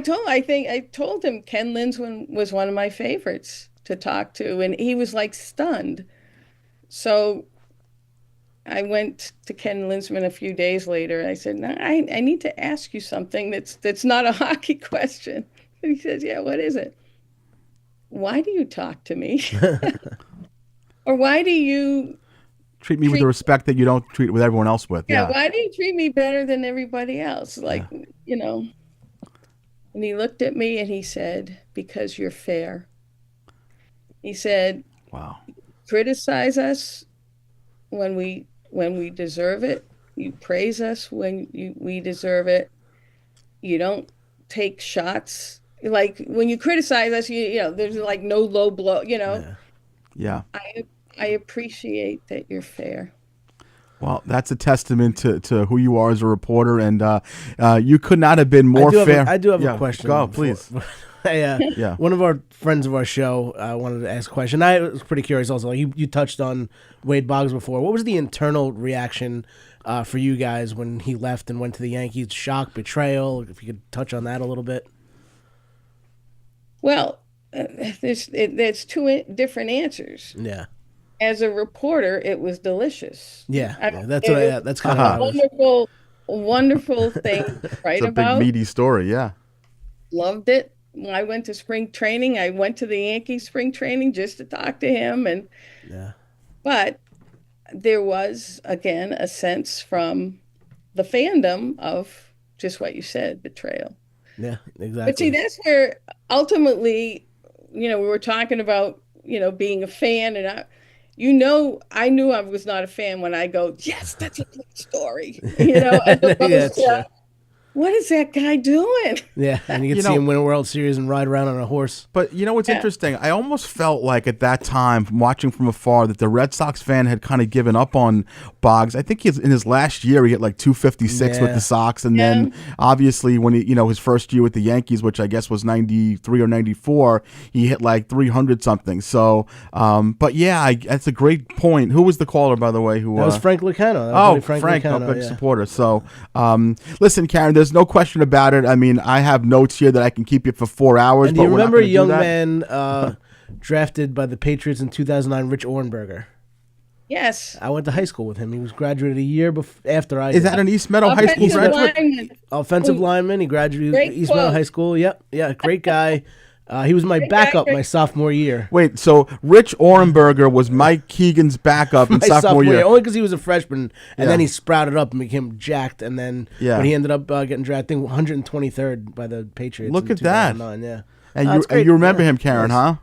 told him Ken Linsman was one of my favorites to talk to, and he was like stunned. So I went to Ken Linsman a few days later. I said, no, I need to ask you something that's not a hockey question. And he says, yeah, what is it? Why do you talk to me? Or why do you Treat me with the respect that you don't treat with everyone else with. yeah, Yeah. why do you treat me better than everybody else? Like, And he looked at me and he said, because you're fair. He said, Wow. criticize us when we deserve it. You praise us when we deserve it. You don't take shots. Like when you criticize us, there's like no low blow, Yeah. I appreciate that you're fair. Well, that's a testament to who you are as a reporter, and you could not have been more fair. I do have a question. Go, please. Yeah. One of our friends of our show wanted to ask a question. I was pretty curious also. You touched on Wade Boggs before. What was the internal reaction for you guys when he left and went to the Yankees? Shock, betrayal? If you could touch on that a little bit. Well, there's two different answers. Yeah. As a reporter, it was delicious. Yeah, that's It's kind a of wonderful thing to write It's a about. big meaty story. Yeah. Loved it. When I went to spring training, I went to the Yankees spring training just to talk to him, but there was again a sense from the fandom of just what you said, betrayal. Yeah, exactly. But see, that's where ultimately, we were talking about, being a fan, and I knew I was not a fan when I go, yes, that's a good story, as opposed to, what is that guy doing? Yeah, and you can see him win a World Series and ride around on a horse. But what's interesting? I almost felt like at that time, from watching from afar, that the Red Sox fan had kind of given up on Boggs. I think in his last year, he hit like 256 with the Sox, and then obviously when he, his first year with the Yankees, which I guess was 93 or 94, he hit like 300 something. So, but yeah, that's a great point. Who was the caller, by the way? That was Frank Lucano. Frank, a big supporter. So, listen, Karen. There's no question about it. I mean, I have notes here that I can keep you for 4 hours. And do you remember a young man drafted by the Patriots in 2009, Rich Orenberger? Yes. I went to high school with him. He was graduated a year after I did. Is that an East Meadow High School graduate? Offensive lineman. He graduated East Meadow High School. Yep. Yeah, great guy. He was my backup my sophomore year. Wait, so Rich Orenberger was Mike Keegan's backup in sophomore year? Only because he was a freshman, and then he sprouted up and became jacked, and then when he ended up getting drafted, I think 123rd by the Patriots. Look at that. Yeah. And you remember him, Karen, huh?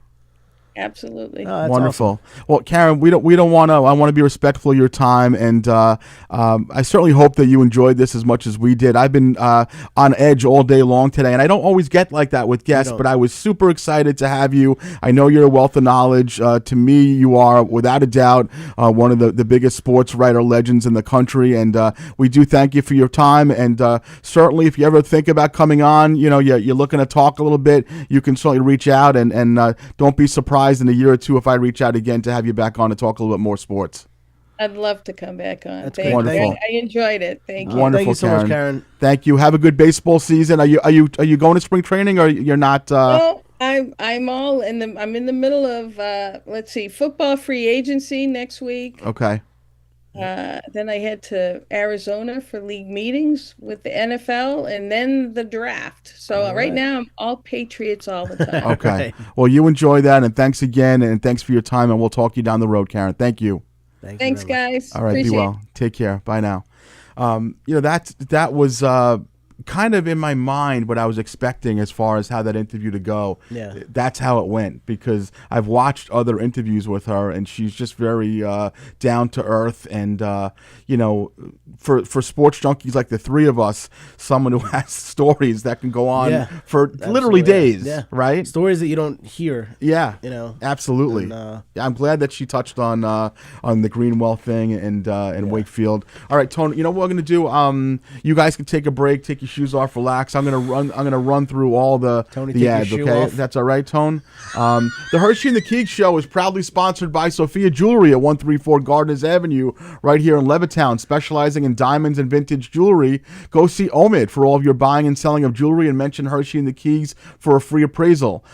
Absolutely. Wonderful. Awesome. Well, Karen, we don't want to. I want to be respectful of your time, and I certainly hope that you enjoyed this as much as we did. I've been on edge all day long today, and I don't always get like that with guests, but I was super excited to have you. I know you're a wealth of knowledge. To me, you are without a doubt one of the biggest sports writer legends in the country, and we do thank you for your time. And certainly, if you ever think about coming on, you're looking to talk a little bit, you can certainly reach out, and don't be surprised in a year or two if I reach out again to have you back on to talk a little bit more sports. I'd love to come back on. That's wonderful. I enjoyed it. Thank you. Wonderful, Thank you so much, Karen. Thank you. Have a good baseball season. Are you going to spring training, or you're not? Well, I'm in the middle of football free agency next week. Okay. Then I head to Arizona for league meetings with the NFL, and then the draft. So right now I'm all Patriots all the time. Okay. Right. Well, you enjoy that, and thanks again, and thanks for your time, and we'll talk to you down the road, Karen. Thank you. Thanks, guys. All right. Be well. Take care. Bye now. That was kind of in my mind what I was expecting as far as how that interview to go. Yeah. That's how it went, because I've watched other interviews with her, and she's just very down to earth, and for sports junkies like the three of us, someone who has stories that can go on for literally days, right? Stories that you don't hear. Yeah, absolutely. And, I'm glad that she touched on the Greenwell thing and Wakefield. All right, Tony. You know what we're gonna do? You guys can take a break, take your shoes off, relax. I'm gonna run through all the ads. Okay, that's all right, Tone. The Hershey and the Keegs show is proudly sponsored by Sophia Jewelry at 134 Gardners Avenue, right here in Levittown, specializing in diamonds and vintage jewelry. Go see Omid for all of your buying and selling of jewelry, and mention Hershey and the Keegs for a free appraisal.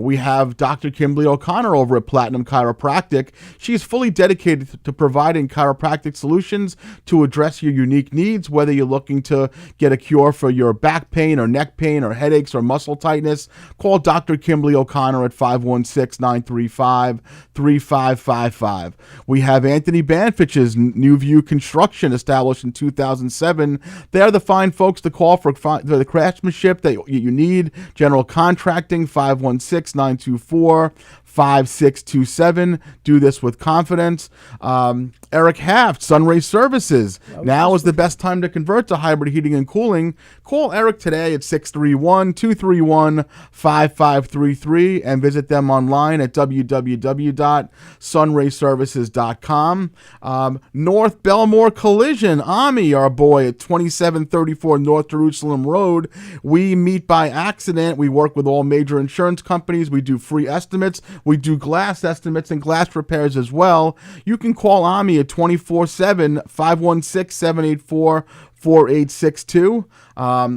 We have Dr. Kimberly O'Connor over at Platinum Chiropractic. She is fully dedicated to providing chiropractic solutions to address your unique needs, whether you're looking to get a cure for your back pain or neck pain or headaches or muscle tightness. Call Dr. Kimberly O'Connor at 516-935-3555. We have Anthony Banfich's New View Construction, established in 2007. They are the fine folks to call for the craftsmanship that you need. General contracting, 516-924-5627. Do this with confidence. Eric Haft, Sunray Services. Now is the best time to convert to hybrid heating and cooling. Call Eric today at 631-231-5533 and visit them online at www.sunrayservices.com. North Belmore Collision, Ami, our boy, at 2734 North Jerusalem Road. We meet by accident. We work with all major insurance companies. We do free estimates. We do glass estimates and glass repairs as well. You can call Ami at 24/7, 516-784-4862.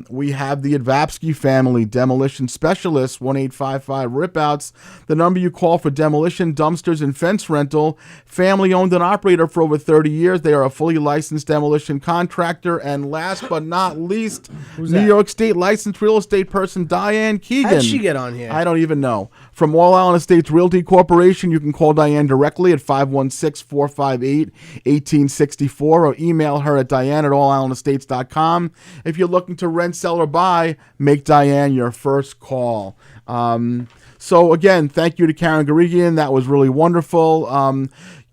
We have the Advapsky family, demolition specialists, 1-855 Ripouts. The number you call for demolition, dumpsters, and fence rental. Family owned and operator for over 30 years. They are a fully licensed demolition contractor. And last but not least, New York State licensed real estate person Diane Keegan. How did she get on here? I don't even know. From All Island Estates Realty Corporation, you can call Diane directly at 516-458-1864 or email her at diane@allislandestates.com. If you're looking to rent, sell, or buy, make Diane your first call. So again, thank you to Karen Garigian. That was really wonderful.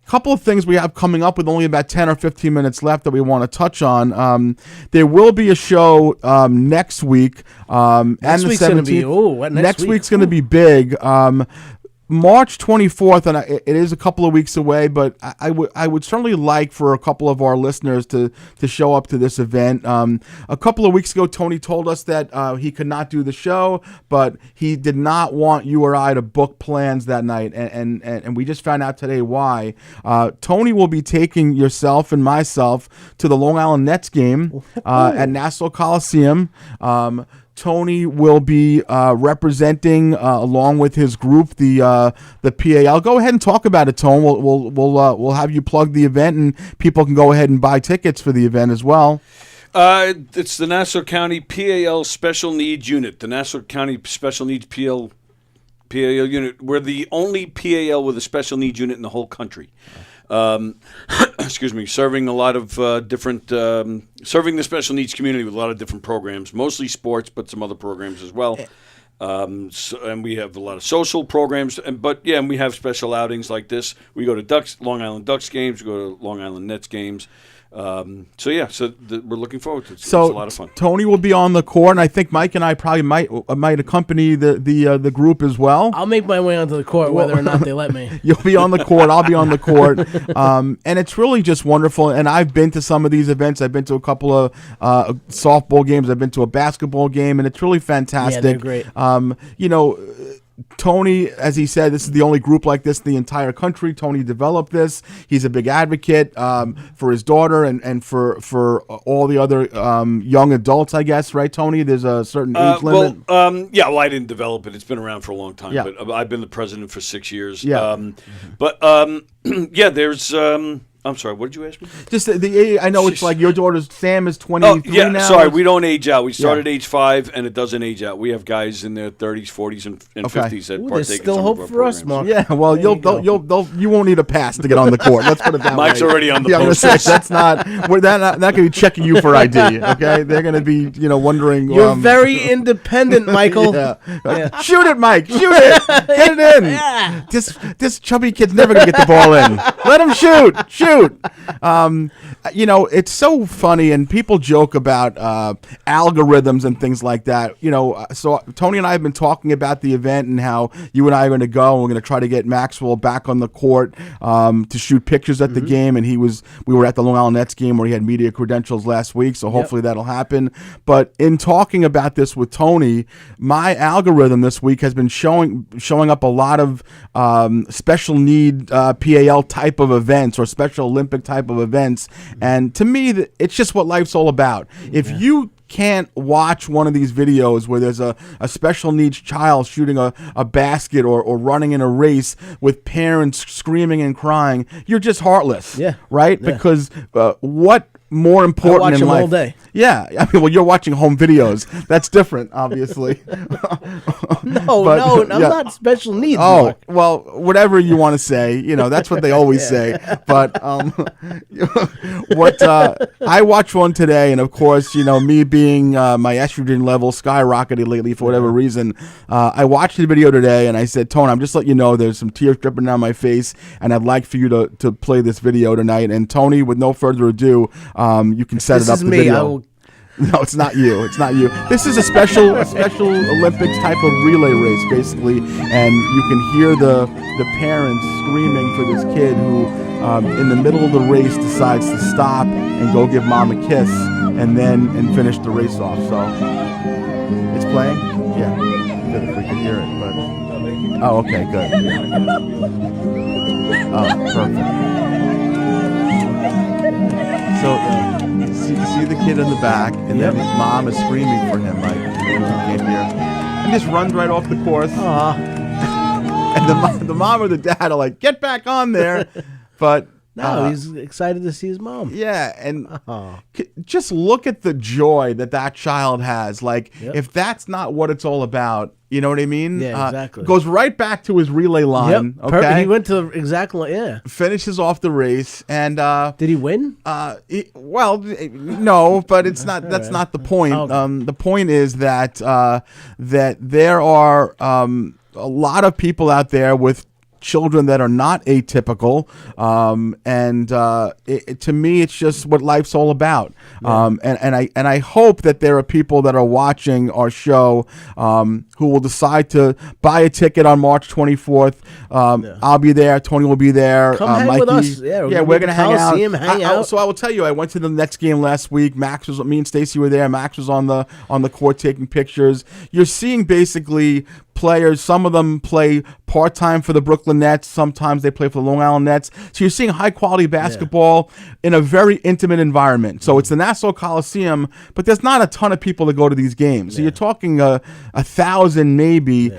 Couple of things we have coming up with only about 10 or 15 minutes left that we want to touch on. There will be a show next week. Next week's going to be, next week's going to be big. March 24th, and it is a couple of weeks away, but I would certainly like for a couple of our listeners to show up to this event. A couple of weeks ago, Tony told us that he could not do the show, but he did not want you or I to book plans that night, and we just found out today why. Tony will be taking yourself and myself to the Long Island Nets game at Nassau Coliseum. Tony will be representing, along with his group, the PAL. Go ahead and talk about it, Tone. We'll have you plug the event, and people can go ahead and buy tickets for the event as well. It's the Nassau County PAL Special Needs Unit. The Nassau County Special Needs PAL unit. We're the only PAL with a special needs unit in the whole country. Excuse me, serving a lot of serving the special needs community with a lot of different programs, mostly sports, but some other programs as well. And we have a lot of social programs, and we have special outings like this. We go to Long Island Ducks games, we go to Long Island Nets games. We're looking forward to it. It's a lot of fun. Tony will be on the court, and I think Mike and I probably might accompany the group as well. I'll make my way onto the court whether or not they let me. You'll be on the court. I'll be on the court. And it's really just wonderful. And I've been to some of these events. I've been to a couple of softball games. I've been to a basketball game, and it's really fantastic. Yeah, they're great. Tony, as he said, this is the only group like this in the entire country. Tony developed this. He's a big advocate for his daughter and for all the other young adults, I guess, right, Tony? There's a certain age limit. I didn't develop it. It's been around for a long time, but I've been the president for 6 years. Yeah. There's I'm sorry, what did you ask me? Just I know it's like your daughter's Sam is 23 now. Sorry, we don't age out. We start at age 5, and it doesn't age out. We have guys in their 30s, 40s, and 50s that partake there's in still some hope of our for us, programs. Mark. Yeah, well, you won't need a pass to get on the court. Let's put it that way. Mike's already on the I'm gonna say, posters. that's not. We're not going to be checking you for ID. Okay, they're going to be wondering. You're very independent, Michael. Yeah. Shoot it, Mike. Shoot it. Get it in. Yeah. This chubby kid's never going to get the ball in. Let him shoot. Shoot. It's so funny, and people joke about algorithms and things like that. So Tony and I have been talking about the event and how you and I are going to go, and we're going to try to get Maxwell back on the court to shoot pictures at the game. And we were at the Long Island Nets game where he had media credentials last week, so hopefully that'll happen. But in talking about this with Tony, my algorithm this week has been showing up a lot of special need PAL type of events or Special Olympic type of events. And to me, it's just what life's all about. If you can't watch one of these videos where there's a special needs child shooting a basket or running in a race with parents screaming and crying, you're just heartless. Yeah. Right? Yeah. Because what more important watch in them life? all day. Yeah. I mean, well, you're watching home videos. That's different, obviously. No, I'm not special needs. Oh, Mark. well, whatever you want to say, that's what they always say. But I watched one today, and of course, me being my estrogen level skyrocketed lately for whatever reason, I watched the video today, and I said, Tone, I'm just letting you know there's some tears dripping down my face, and I'd like for you to play this video tonight. And Tony, with no further ado, you can set it up. This is me. Video. No, it's not you. It's not you. This is a special Olympics type of relay race, basically, and you can hear the parents screaming for this kid who, in the middle of the race, decides to stop and go give mom a kiss, and finish the race off. So it's playing. Yeah, good if we can hear it. But okay, good. Oh, perfect. So. See the kid in the back, and then his mom is screaming for him, like, you can't hear. He just runs right off the course. Aww. And the mom or the dad are like, get back on there. But no, he's excited to see his mom. Yeah, and just look at the joy that child has. Like, if that's not what it's all about, you know what I mean? Yeah, exactly. Goes right back to his relay line. Yep, okay, perfect. He went to exactly, yeah. Finishes off the race, and did he win? No, but it's not. That's not the point. Okay. The point is that that there are a lot of people out there with children that are not atypical, and to me, it's just what life's all about. And I hope that there are people that are watching our show who will decide to buy a ticket on March 24th. I'll be there. Tony will be there. Come hang Mikey. with us. Yeah, we're gonna hang out. Hang out. So I will tell you, I went to the Nets game last week. Me and Stacy were there. Max was on the court taking pictures. You're seeing basically players. Some of them play part-time for the Brooklyn Nets. Sometimes they play for the Long Island Nets. So you're seeing high-quality basketball in a very intimate environment. So it's the Nassau Coliseum, but there's not a ton of people that go to these games. So you're talking 1,000 maybe.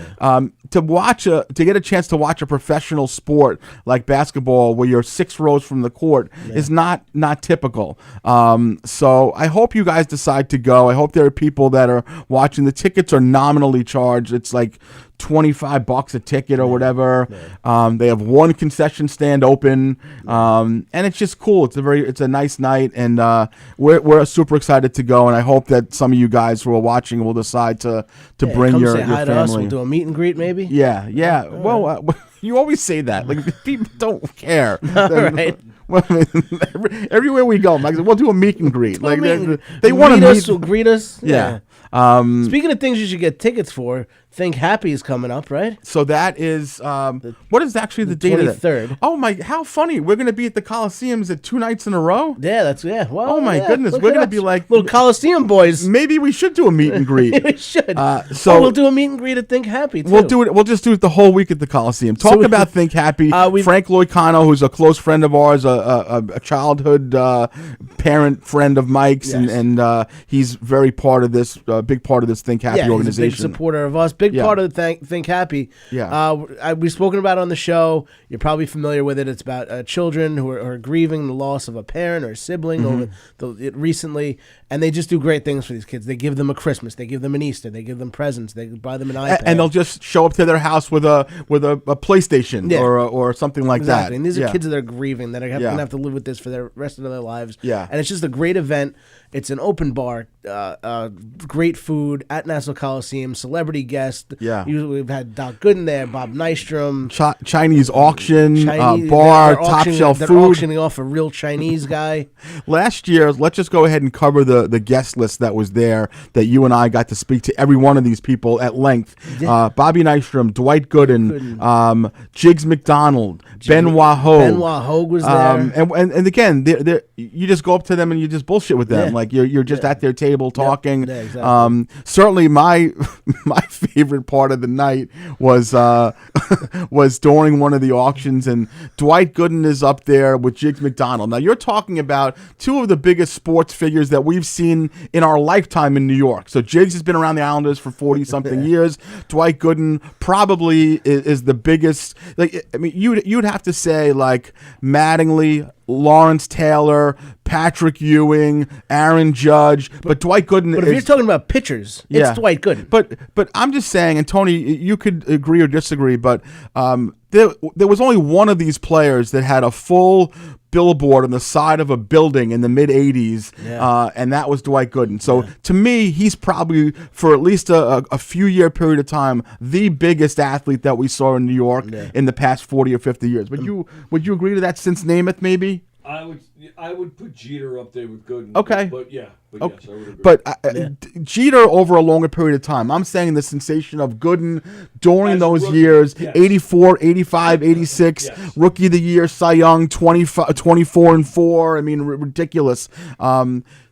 To get a chance to watch a professional sport like basketball where you're 6 rows from the court is not typical. So I hope you guys decide to go. I hope there are people that are watching. The tickets are nominally charged. It's like $25 a ticket or whatever. They have one concession stand open, and it's just cool. It's a nice night, and we're super excited to go. And I hope that some of you guys who are watching will decide to bring come your say hi family. to us. We'll do a meet and greet, maybe. Yeah. Well, you always say that. Like, people don't care. All right. Well, everywhere we go, Mike, we'll do a meet and greet. Like they want to meet us. Greet us. Yeah. Speaking of things you should get tickets for, Think Happy is coming up, right? So that is what is actually the date of that? 23rd. Oh my! How funny! We're going to be at the Coliseums at 2 nights in a row. Yeah, Well, oh my goodness! look We're at going to us. be like little Coliseum boys. Maybe we should do a meet and greet. We should. So we'll do a meet and greet at Think Happy too. We'll do it. We'll just do it the whole week at the Coliseum. Talk about Think Happy. Frank Loicano, who's a close friend of ours, a childhood parent friend of Mike's, and he's very part of this, big part of this Think Happy organization. He's a big supporter of us. Big part of the Think Happy. Yeah. We've spoken about it on the show. You're probably familiar with it. It's about children who are grieving the loss of a parent or a sibling recently, and they just do great things for these kids. They give them a Christmas. They give them an Easter. They give them presents. They buy them an iPad. And they'll just show up to their house with a PlayStation or something like that. And these are kids that are grieving, that are going to have to live with this for the rest of their lives. Yeah. And it's just a great event. It's an open bar, great food at Nassau Coliseum, celebrity guest. Yeah. We've had Doc Gooden there, Bob Nystrom. Chinese auction, bar, top shelf they're food. Auctioning off a real Chinese guy. Last year, let's just go ahead and cover the guest list that was there, that you and I got to speak to every one of these people at length. Bobby Nystrom, Dwight Gooden, Jiggs McDonald, Benoit Hogue. Benoit Hogue was there. And again, you just go up to them and you just bullshit with them. Like you're just at their table talking. Yeah, exactly. Certainly my favorite part of the night was was during one of the auctions, and Dwight Gooden is up there with Jiggs McDonald. Now you're talking about two of the biggest sports figures that we've seen in our lifetime in New York. So Jiggs has been around the Islanders for 40-something years. Dwight Gooden probably is the biggest. Like, I mean, you'd have to say like Mattingly, Lawrence Taylor, Patrick Ewing, Aaron Judge, but Dwight Gooden. But if you're talking about pitchers, it's Dwight Gooden. But I'm just saying, and Tony, you could agree or disagree, but there was only one of these players that had a full billboard on the side of a building in the mid 80s, and that was Dwight Gooden. So to me, he's probably, for at least a few year period of time, the biggest athlete that we saw in New York in the past 40 or 50 years. But would you agree to that since Namath, maybe? I would put Jeter up there with Gooden. Okay. But yes, I would agree. But Jeter over a longer period of time. I'm saying the sensation of Gooden during those years, 84, 85, 86, Rookie of the Year, Cy Young, 24-4. I mean, ridiculous.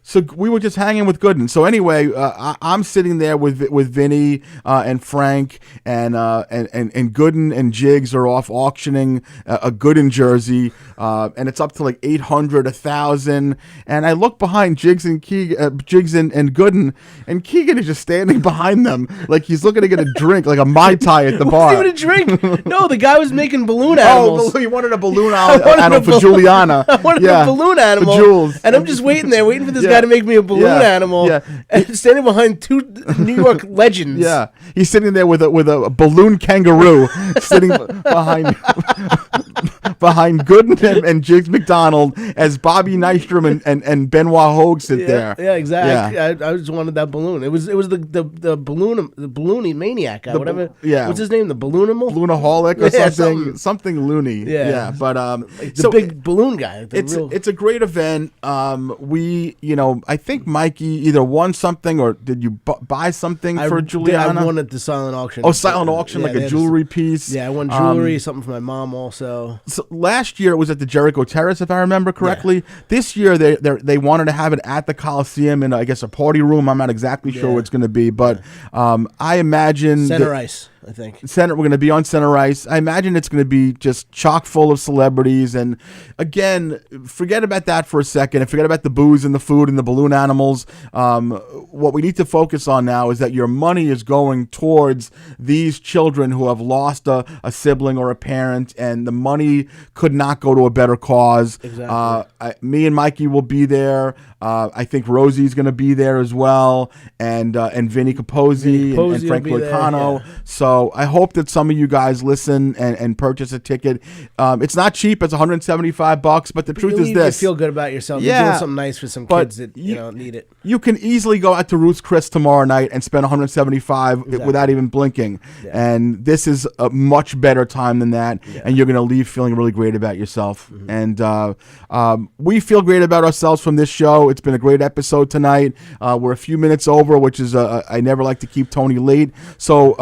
So we were just hanging with Gooden. So anyway, I'm sitting there with Vinny and Frank, and Gooden and Jiggs are off auctioning a Gooden jersey, and it's up to like 800, 1,000. And I look behind Jiggs and Gooden, and Keegan is just standing behind them like he's looking to get a drink, like a Mai Tai at the bar. It wasn't even a drink. No, the guy was making balloon animals. Oh, he wanted a balloon animal for Juliana. I wanted a balloon animal. For Jules. And I'm just waiting for this guy to make me a balloon animal. Yeah. And standing behind two New York legends. Yeah. He's sitting there with a balloon kangaroo sitting behind Gooden and Jiggs McDonald as Bobby Nystrom and Benoit Hogue sit there. Yeah, exactly. Yeah. I just wanted that balloon. It was the balloony maniac guy, whatever. Yeah. What's his name? The balloonimal? Balloonaholic or something loony. Yeah. But the big balloon guy. It's a great event. I think Mikey either won something or did you buy something for Juliana? I won at the silent auction. Oh, silent auction, like a jewelry piece. Yeah, I won jewelry, something for my mom also. So last year it was at the Jericho Terrace, if I remember correctly. Yeah. This year they wanted to have it at the Coliseum in, I guess, a party room. I'm not exactly sure what it's going to be, but I imagine Center Ice. I think. We're going to be on center ice. I imagine it's going to be just chock full of celebrities. And again, forget about that for a second and forget about the booze and the food and the balloon animals. What we need to focus on now is that your money is going towards these children who have lost a sibling or a parent, and the money could not go to a better cause. Exactly. Me and Mikey will be there. I think Rosie's going to be there as well, and Vinny Capozzi and Frank Loicano. So I hope that some of you guys listen and purchase a ticket. It's not cheap; it's $175. But the truth is this: you feel good about yourself. You're doing something nice for some kids that need it. You can easily go out to Ruth's Chris tomorrow night and spend $175 without even blinking. Yeah. And this is a much better time than that, and you're going to leave feeling really great about yourself. Mm-hmm. And we feel great about ourselves from this show. It's been a great episode tonight. We're a few minutes over, which is I never like to keep Tony late. So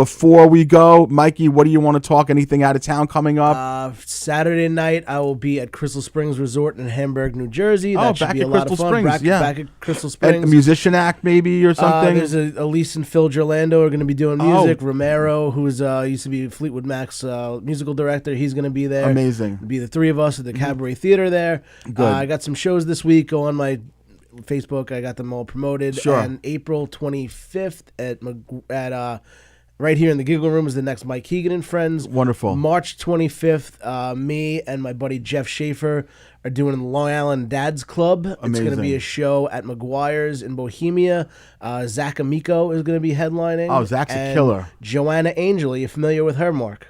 before we go, Mikey, what do you want to talk? Anything out of town coming up? Saturday night, I will be at Crystal Springs Resort in Hamburg, New Jersey. That should back be at a lot Crystal of fun. Springs, Back at Crystal Springs. A musician act maybe or something? There's Elise and Phil Gerlando are going to be doing music. Romero, who's used to be Fleetwood Mac's musical director, he's going to be there. Amazing. It'll be the three of us at the Cabaret Theater there. Good. I got some shows this week. Go on my Facebook. I got them all promoted. Sure. And April 25th right here in the Giggle Room is the next Mike Keegan and Friends. Wonderful. March 25th, me and my buddy Jeff Schaefer are doing the Long Island Dads Club. It's going to be Amazing. a show at McGuire's in Bohemia. Zach Amico is going to be headlining. Oh, Zach's a and killer. Joanna Angel, are you familiar with her, Mark?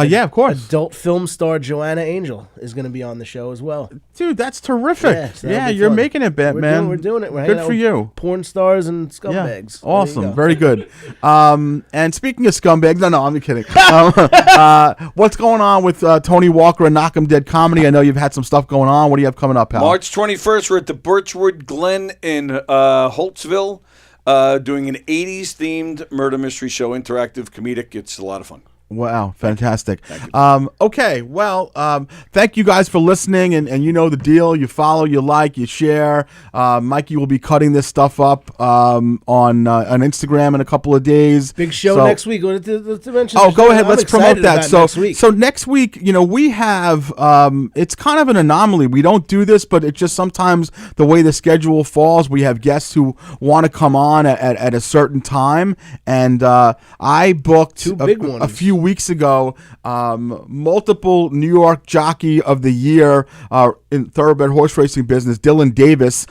Yeah, of course. Adult film star Joanna Angel is going to be on the show as well. Dude, that's terrific. Yeah, so that'll be you're fun. making it, man. We're doing it. We're Good hanging out for with you. Porn stars and Yeah, scumbags. So there you awesome. go. Very good. And speaking of scumbags, no, I'm kidding. What's going on with Tony Walker and Knock 'em Dead Comedy? I know you've had some stuff going on. What do you have coming up, pal? March 21st, we're at the Birchwood Glen in Holtzville doing an 80s themed murder mystery show, interactive, comedic. It's a lot of fun. Wow, fantastic. Okay, well, thank you guys for listening, and you know the deal. You follow, you like, you share. Mikey will be cutting this stuff up on Instagram in a couple of days. Big show So- next week. Let's mention Oh, the go show. ahead. I'm Let's promote excited that. about So, next week. so next week, we have. It's kind of an anomaly. We don't do this, but it's just sometimes the way the schedule falls. We have guests who want to come on at a certain time, and I booked Two big a ones. few weeks ago. Multiple New York Jockey of the Year in thoroughbred horse racing business, Dylan Davis,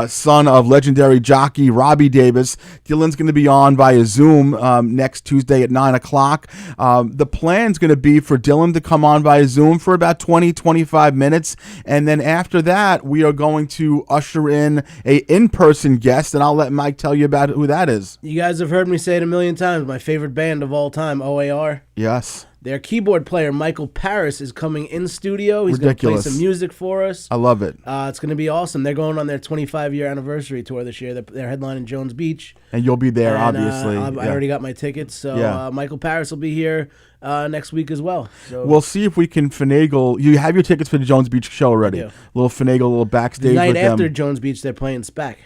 son of legendary jockey Robbie Davis. Dylan's going to be on via Zoom next Tuesday at 9 o'clock. The plan's going to be for Dylan to come on via Zoom for about 20-25 minutes, and then after that, we are going to usher in a in-person guest, and I'll let Mike tell you about who that is. You guys have heard me say it a million times. My favorite band of all time, OAR. Yes. Their keyboard player, Michael Paris, is coming in studio. He's going to play Ridiculous. some music for us. I love it. It's going to be awesome. They're going on their 25-year anniversary tour this year. They're headlining Jones Beach. And you'll be there, And, obviously. I already got my tickets. So Yeah. Michael Paris will be here next week as well. So We'll see if we can finagle. You have your tickets for the Jones Beach show already. I do. Little finagle, little backstage the night with after them. Jones Beach, they're playing SPAC.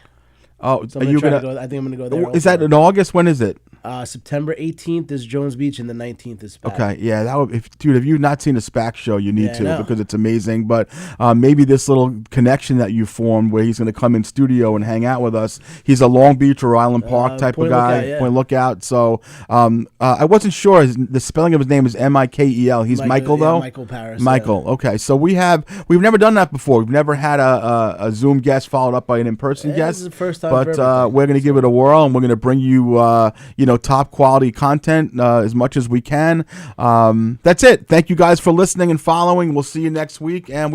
Oh, So are I'm you gonna try gonna? to go. I think I'm going to go there. Is that also. in August? When is it? September 18th is Jones Beach and the 19th is SPAC. Okay, yeah, that would. If you've not seen a SPAC show, you need Yeah, I to know. because it's amazing. But maybe this little connection that you formed, where he's going to come in studio and hang out with us. He's a Long Beach or Island Park type of Point guy. Lookout, yeah. Point Lookout. So I wasn't sure. The spelling of his name is Mikel. He's Michael yeah, though. Michael Paris. Michael. Okay, so we've never done that before. We've never had a Zoom guest followed up by an in-person Yeah, guest. this is the first time but for everything. we're going to give it a whirl, and we're going to bring you top quality content as much as we can. That's it. Thank you guys for listening and following. We'll see you next week, and we